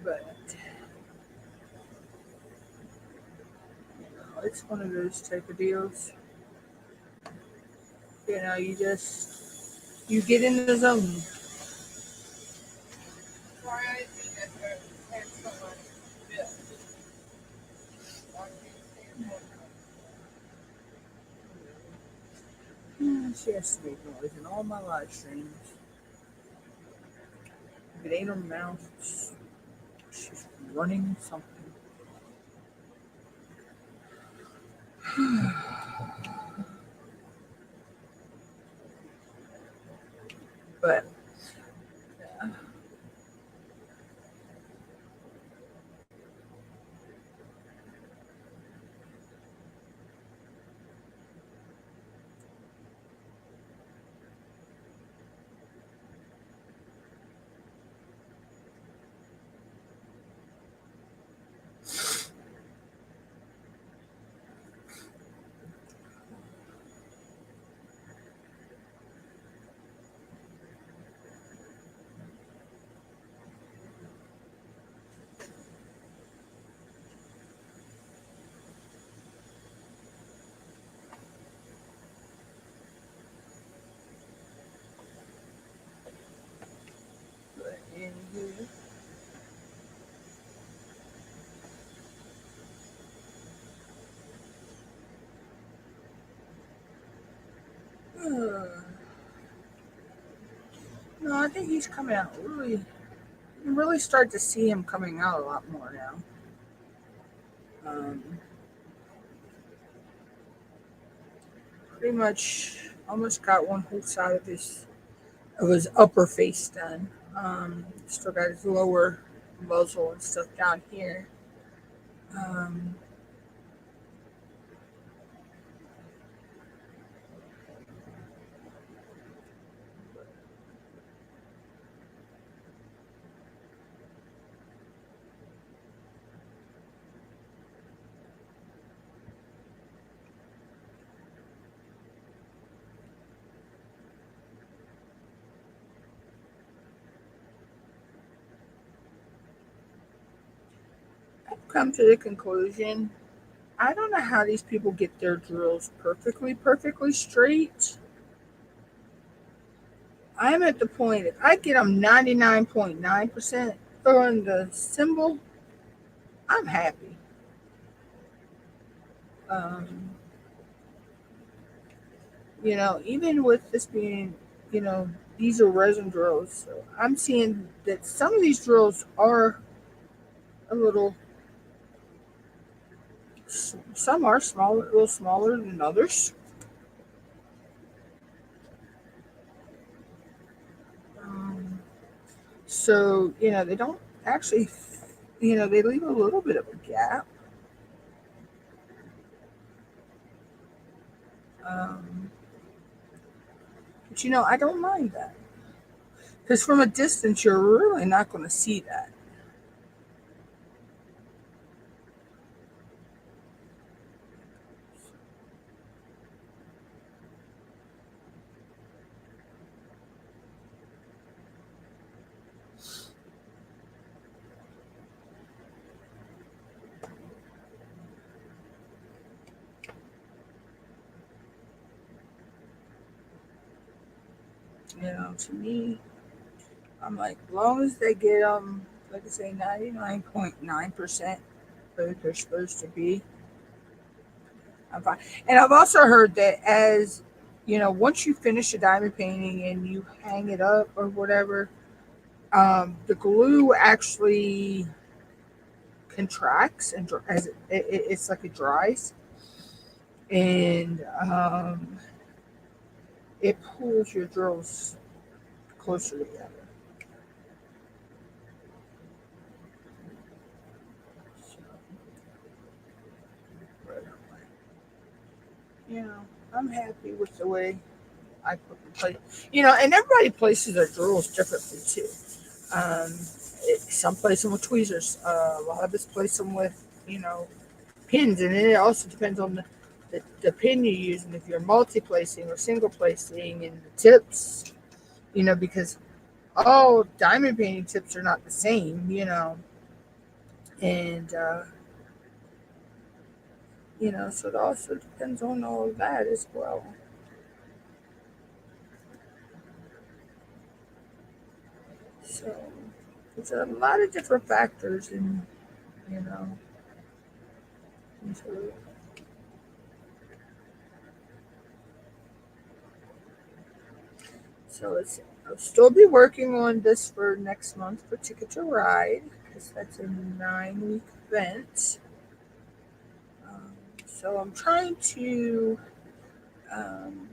But it's one of those type of deals. You get in the zone. Sorry, I didn't see that there. Had someone bill. She has to make noise in all my live streams. If it ain't her mouth, she's running something. But anywho. No, I think he's coming out really. You really start to see him coming out a lot more now. Pretty much almost got one whole side of his upper face done. Still got his lower muzzle and stuff down here. Um, I've come to the conclusion I don't know how these people get their drills perfectly straight. I'm at the point, if I get them 99.9% on the symbol, I'm happy. Um, even with this being, these are resin drills. So I'm seeing that some of these drills are a little, some are smaller, a little smaller than others. So, they don't actually, they leave a little bit of a gap. Um, but, I don't mind that. Because from a distance, you're really not going to see that. To me, I'm like, as long as they get them, like I say, 99.9% where they're supposed to be, I'm fine. And I've also heard that once you finish a diamond painting and you hang it up or whatever, the glue actually contracts and as it's like it dries, and it pulls your drills closer together. So, you know, I'm happy with the way I put the place. You know, and everybody places their drills differently too. Um, some place them with tweezers. A lot of us place them with, pins, and it also depends on the pin you use, and if you're multi-placing or single placing, and the tips. Because all diamond painting tips are not the same. And so it also depends on all of that as well. So it's a lot of different factors, and you know, into it. So I'll still be working on this for next month for Ticket to Ride, because that's a 9-week event. So I'm trying to um,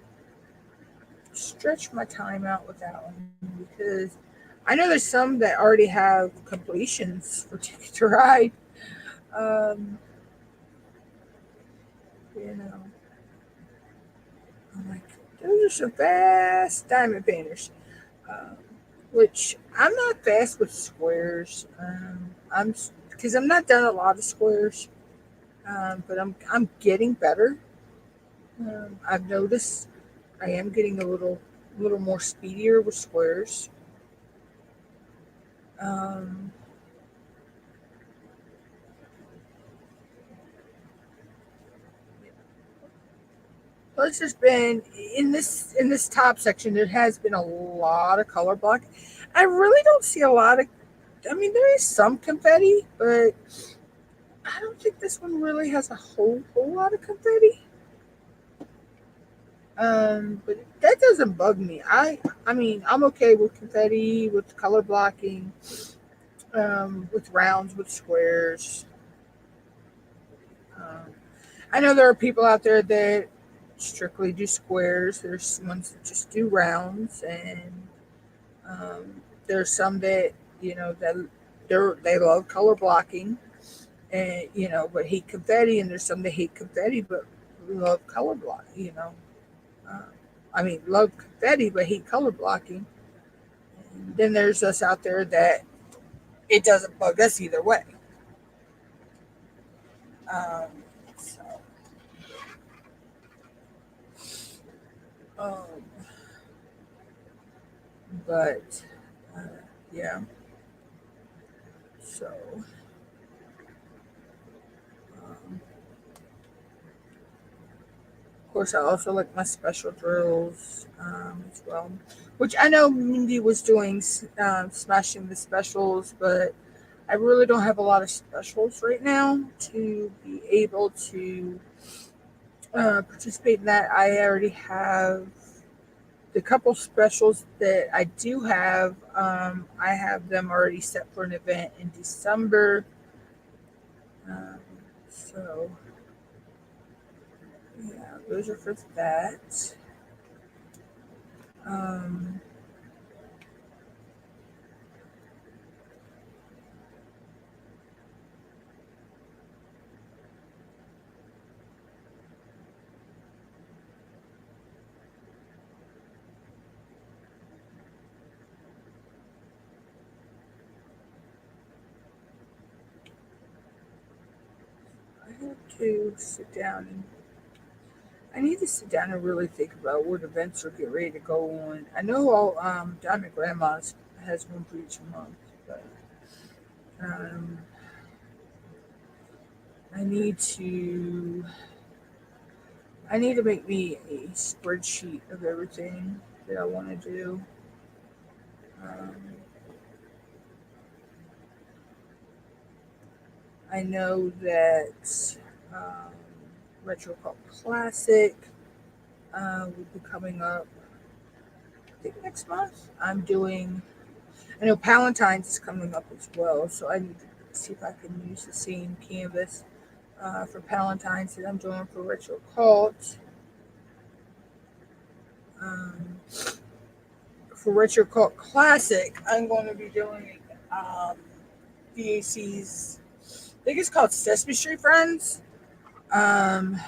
stretch my time out with that one, because I know there's some that already have completions for Ticket to Ride. Um, you know, I'm like, those are some fast diamond painters. Um, which I'm not fast with squares. I'm because I'm not done a lot of squares, but I'm getting better. I've noticed I am getting a little more speedier with squares. Um, but it's just been in this top section. There has been a lot of color block. I really don't see a lot of. I mean, there is some confetti, but I don't think this one really has a whole lot of confetti. But that doesn't bug me. I mean, I'm okay with confetti, with color blocking, with rounds, with squares. Um, I know there are people out there that strictly do squares. There's ones that just do rounds, and there's some that that they love color blocking, and but hate confetti. And there's some that hate confetti but love color block. Uh, I mean, love confetti but hate color blocking. And then there's us out there that it doesn't bug us either way. Um, so, um, but uh, yeah. So, um, of course, I also like my special drills as well, which I know Mindy was doing, smashing the specials, but I really don't have a lot of specials right now to be able to participate in that. I already have the couple specials that I do have. I have them already set for an event in December. Um, so yeah, those are for that. Um, I have to sit down and I need to sit down and really think about what events are getting ready to go on. I know all Diamond Grandma's has one for each month, but um, I need to I need to make me a spreadsheet of everything that I want to do. Um, I know that um, Retro Pop Classic will be coming up. I think next month. I know Palentine's is coming up as well, so I need see if I can use the same canvas for Palentine's that I'm doing for Retro Cult. For Retro Cult Classic, I'm going to be doing DAC's, I think it's called Sesame Street Friends. I'm,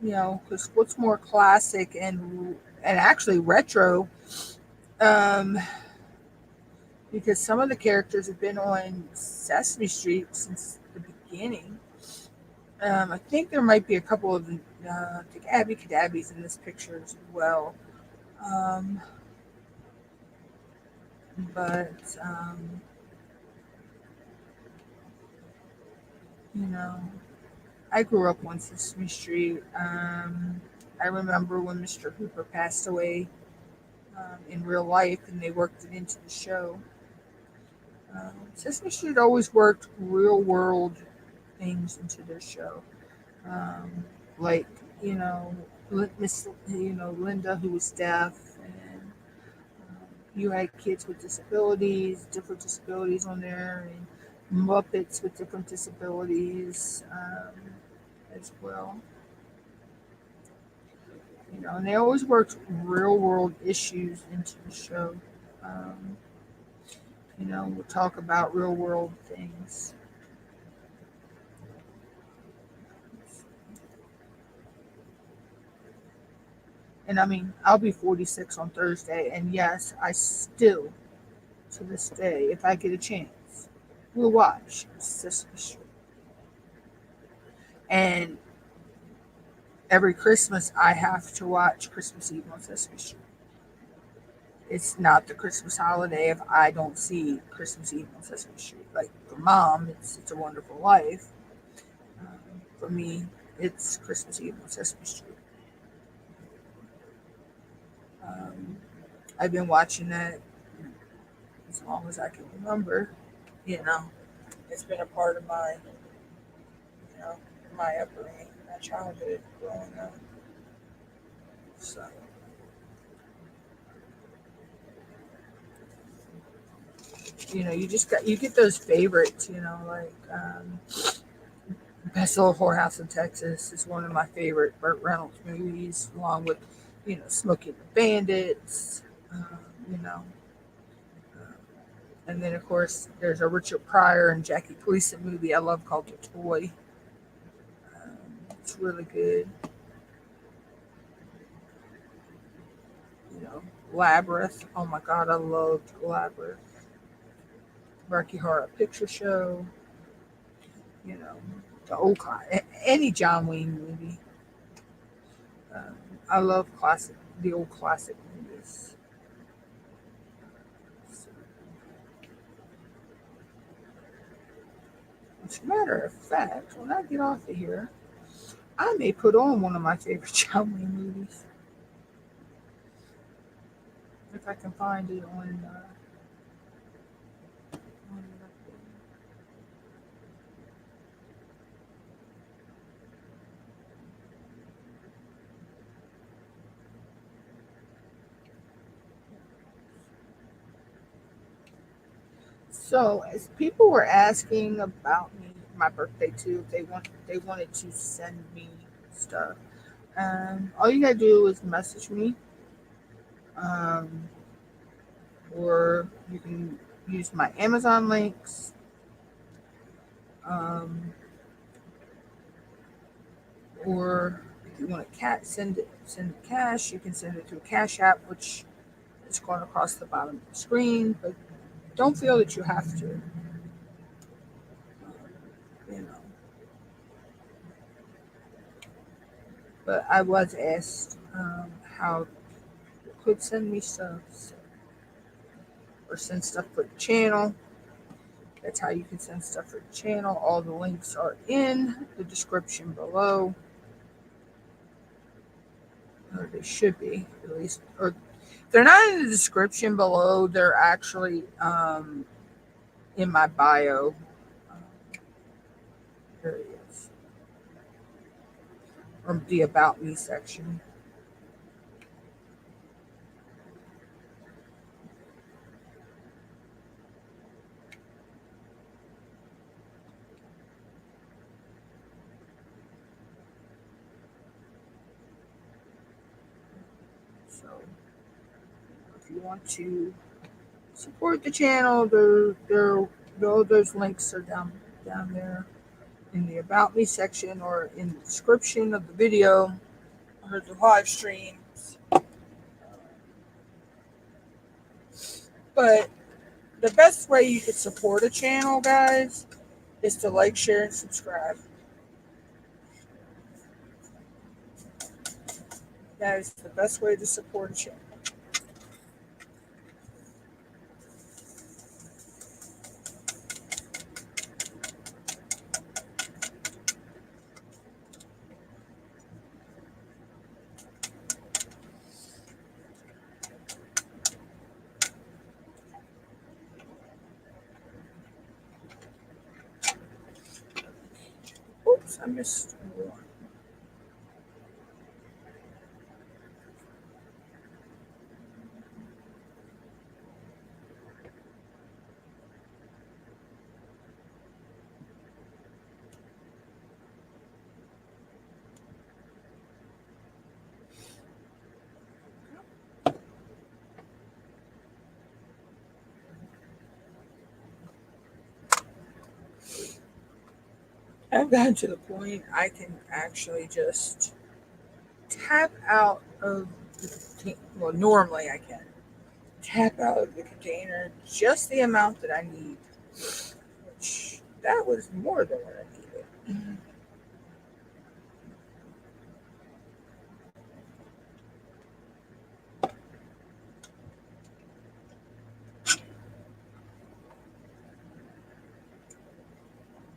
because what's more classic and actually retro, um, because some of the characters have been on Sesame Street since the beginning. I think there might be a couple of I think Abby Cadabby's in this picture as well. Um, but you know, I grew up on Sesame Street. I remember when Mr. Hooper passed away in real life, and they worked it into the show. Sesame Street always worked real world things into their show, um, like you know, Miss, Linda, who was deaf, and you had kids with disabilities, different disabilities on there, and Muppets with different disabilities as well. And they always worked real world issues into the show. Um, we'll talk about real world things. And I mean, I'll be 46 on Thursday, and yes, I still, to this day, if I get a chance, will watch Sesame Street. And every Christmas, I have to watch Christmas Eve on Sesame Street. It's not the Christmas holiday if I don't see Christmas Eve on Sesame Street. Like for Mom, it's a Wonderful Life. For me, it's Christmas Eve on Sesame Street. Um, I've been watching that as long as I can remember. You know, it's been a part of you know, my upbringing, my childhood growing up. So, you get those favorites. Like Best Little Whorehouse in Texas is one of my favorite Burt Reynolds movies, along with Smokey and the Bandits. Um, you know, and then of course there's a Richard Pryor and Jackie Gleason movie I love called The Toy. It's really good. You know, Labyrinth. Oh my God, I loved Labyrinth. Rocky Horror Picture Show. You know, the old any John Wayne movie. Um, I love the old classic movies. So, as a matter of fact, when I get off of here, I may put on one of my favorite John Wayne movies if I can find it on So, as people were asking about me, my birthday too, if they wanted to send me stuff. All you gotta do is message me, um, or you can use my Amazon links. Um, or if you want to send cash, you can send it through Cash.App, which is going across the bottom of the screen. But don't feel that you have to. You know. But I was asked how you could send me stuff, or send stuff for the channel. That's how you can send stuff for the channel. All the links are in the description below. Or they should be, at least. Or if they're not in the description below, they're actually in my bio. Um, There it is. Or the About Me section. So if you want to support the channel, all those links are down there in the About Me section or in the description of the video or the live streams. But the best way you could support a channel, guys, is to like, share, and subscribe. That is the best way to support a channel. Oops, I missed one. I've gotten to the point I can actually just tap out of the container. Well, normally I can tap out of the container just the amount that I need, which that was more than what I needed.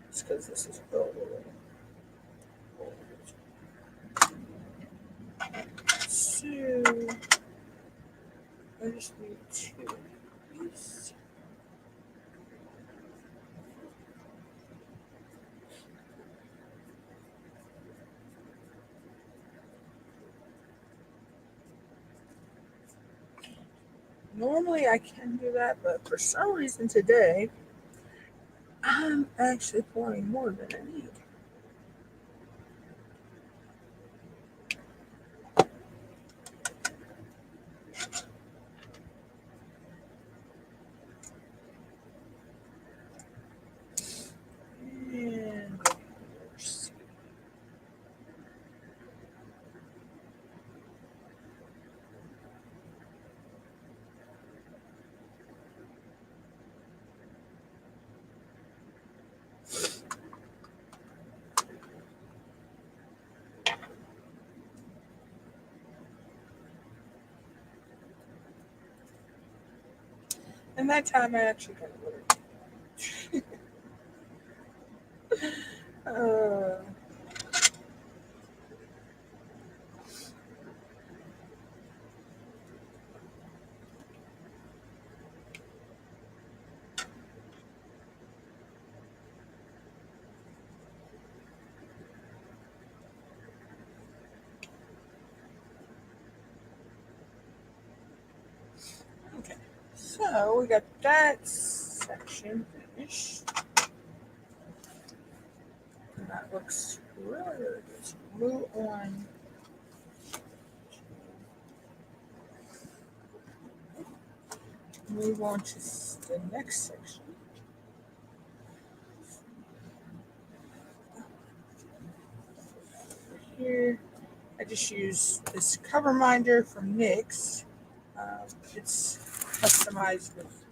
It's because this is filled with. So I just need two of these. Normally I can do that, but for some reason today, I'm actually pouring more than I need. And and that time I actually got a little. Okay, so we got that section finished. And that looks really, really good. So move on. Move on to the next section. Here, I just use this cover minder from NYX. It's customized with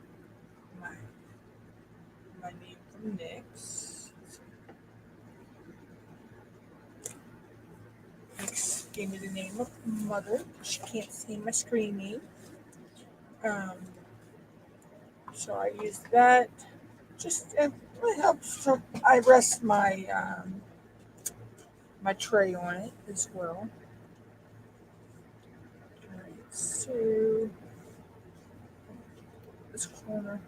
my name from NYX. NYX gave me the name of Mother. She can't see my screen name. So I use that. Just it really helps. So I rest my my tray on it as well. All right, so this corner.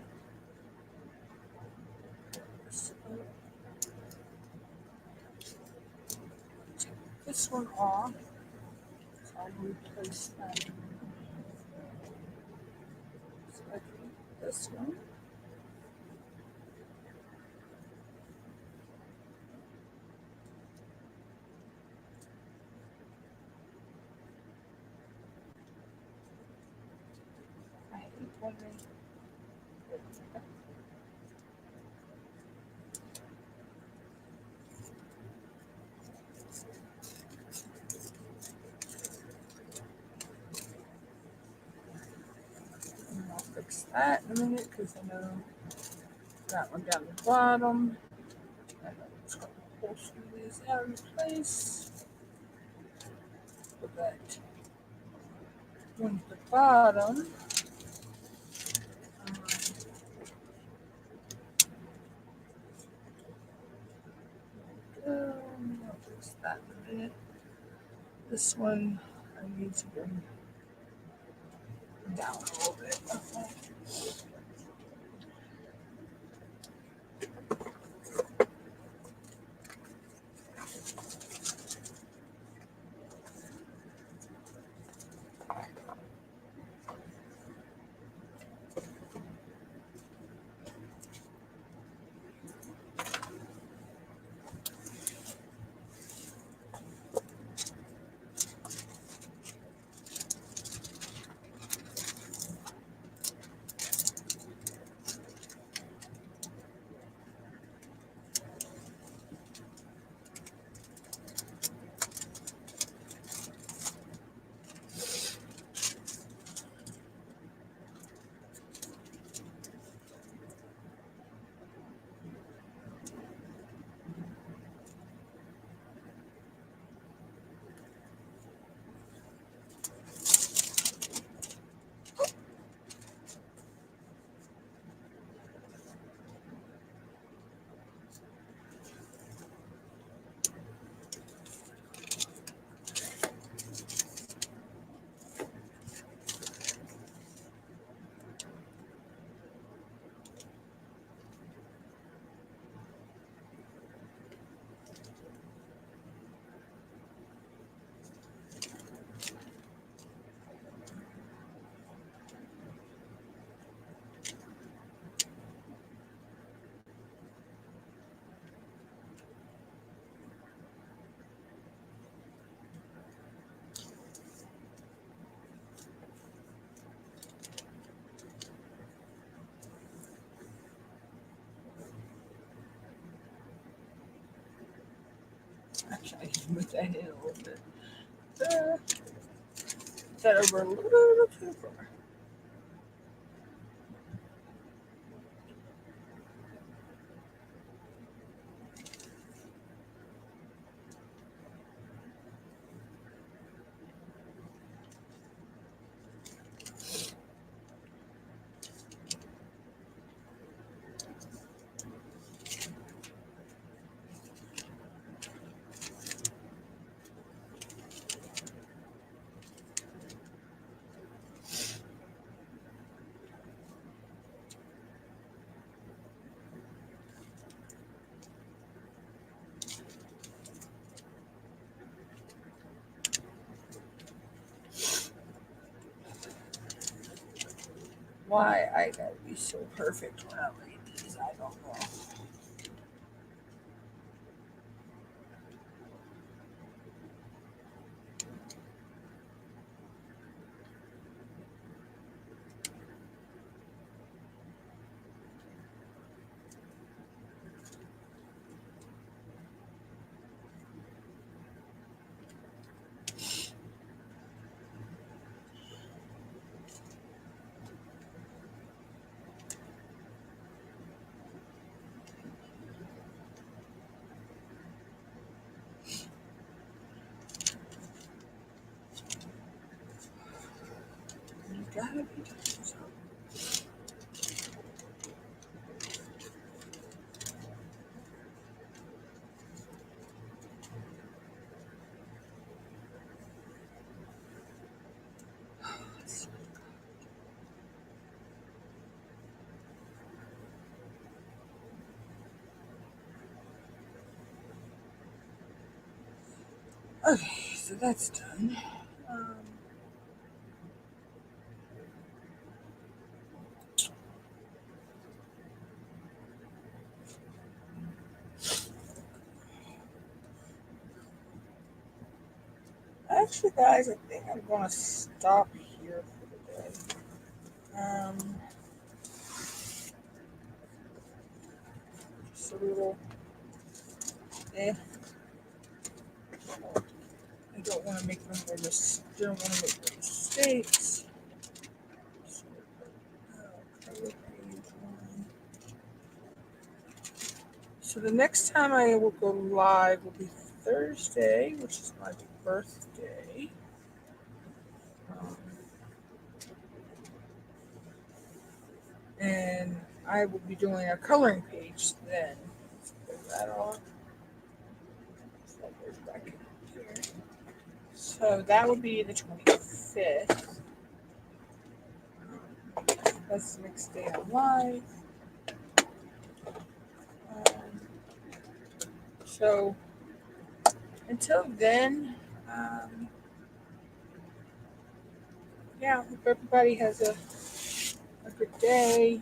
Take this one off. So I'll replace that. So I can this one. on me. And I'll fix that in a minute because I know that one down the bottom. And I'm just going to pull some of these out of place. Put that on the bottom. I'll fix that in a minute. This one I need to bring down a little bit. Okay. Actually, I can move that in a little bit. That over a little too far. Why I gotta be so perfect when I read these, I don't know. You gotta be doing something. Okay, so that's done. Actually, guys, I think I'm gonna stop here for the day. Just a little. I don't want to make no more mistakes. So the next time I will go live will be Thursday, which is my birthday. And I will be doing a coloring page then. Let's put that on. So that goes back in here. So that would be the 25th. That's the next day I'm live. So until then, yeah, hope everybody has a good day.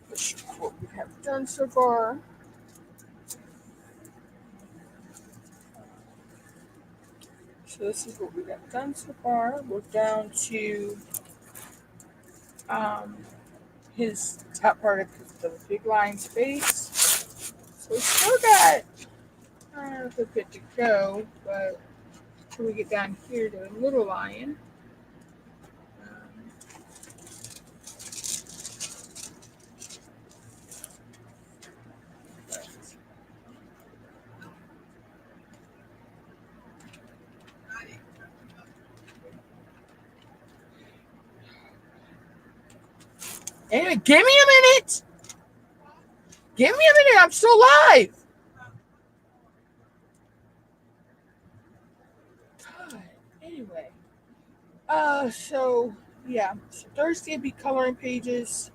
Let's see what we have done so far. So this is what we got done so far. We're down to his top part of the big line space. So we still got a good bit to go, but until we get down here to the little lion. Anyway, give me a minute. Give me a minute. I'm still live. God. Anyway. So yeah. So Thursday will be coloring pages.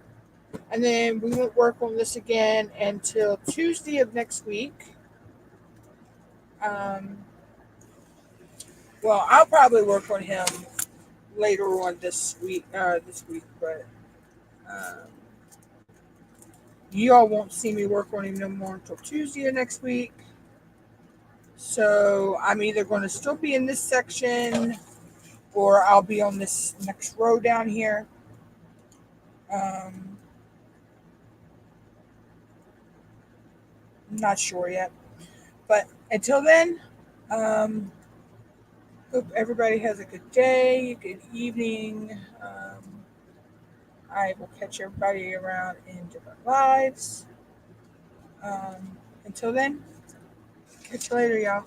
And then we won't work on this again until Tuesday of next week. Well, I'll probably work on him later on this week. But you all won't see me work on him no more until Tuesday of next week. So I'm either going to still be in this section, or I'll be on this next row down here. I'm not sure yet. But until then, hope everybody has a good day, good evening. I will catch everybody around in different lives. Until then, catch you later, y'all.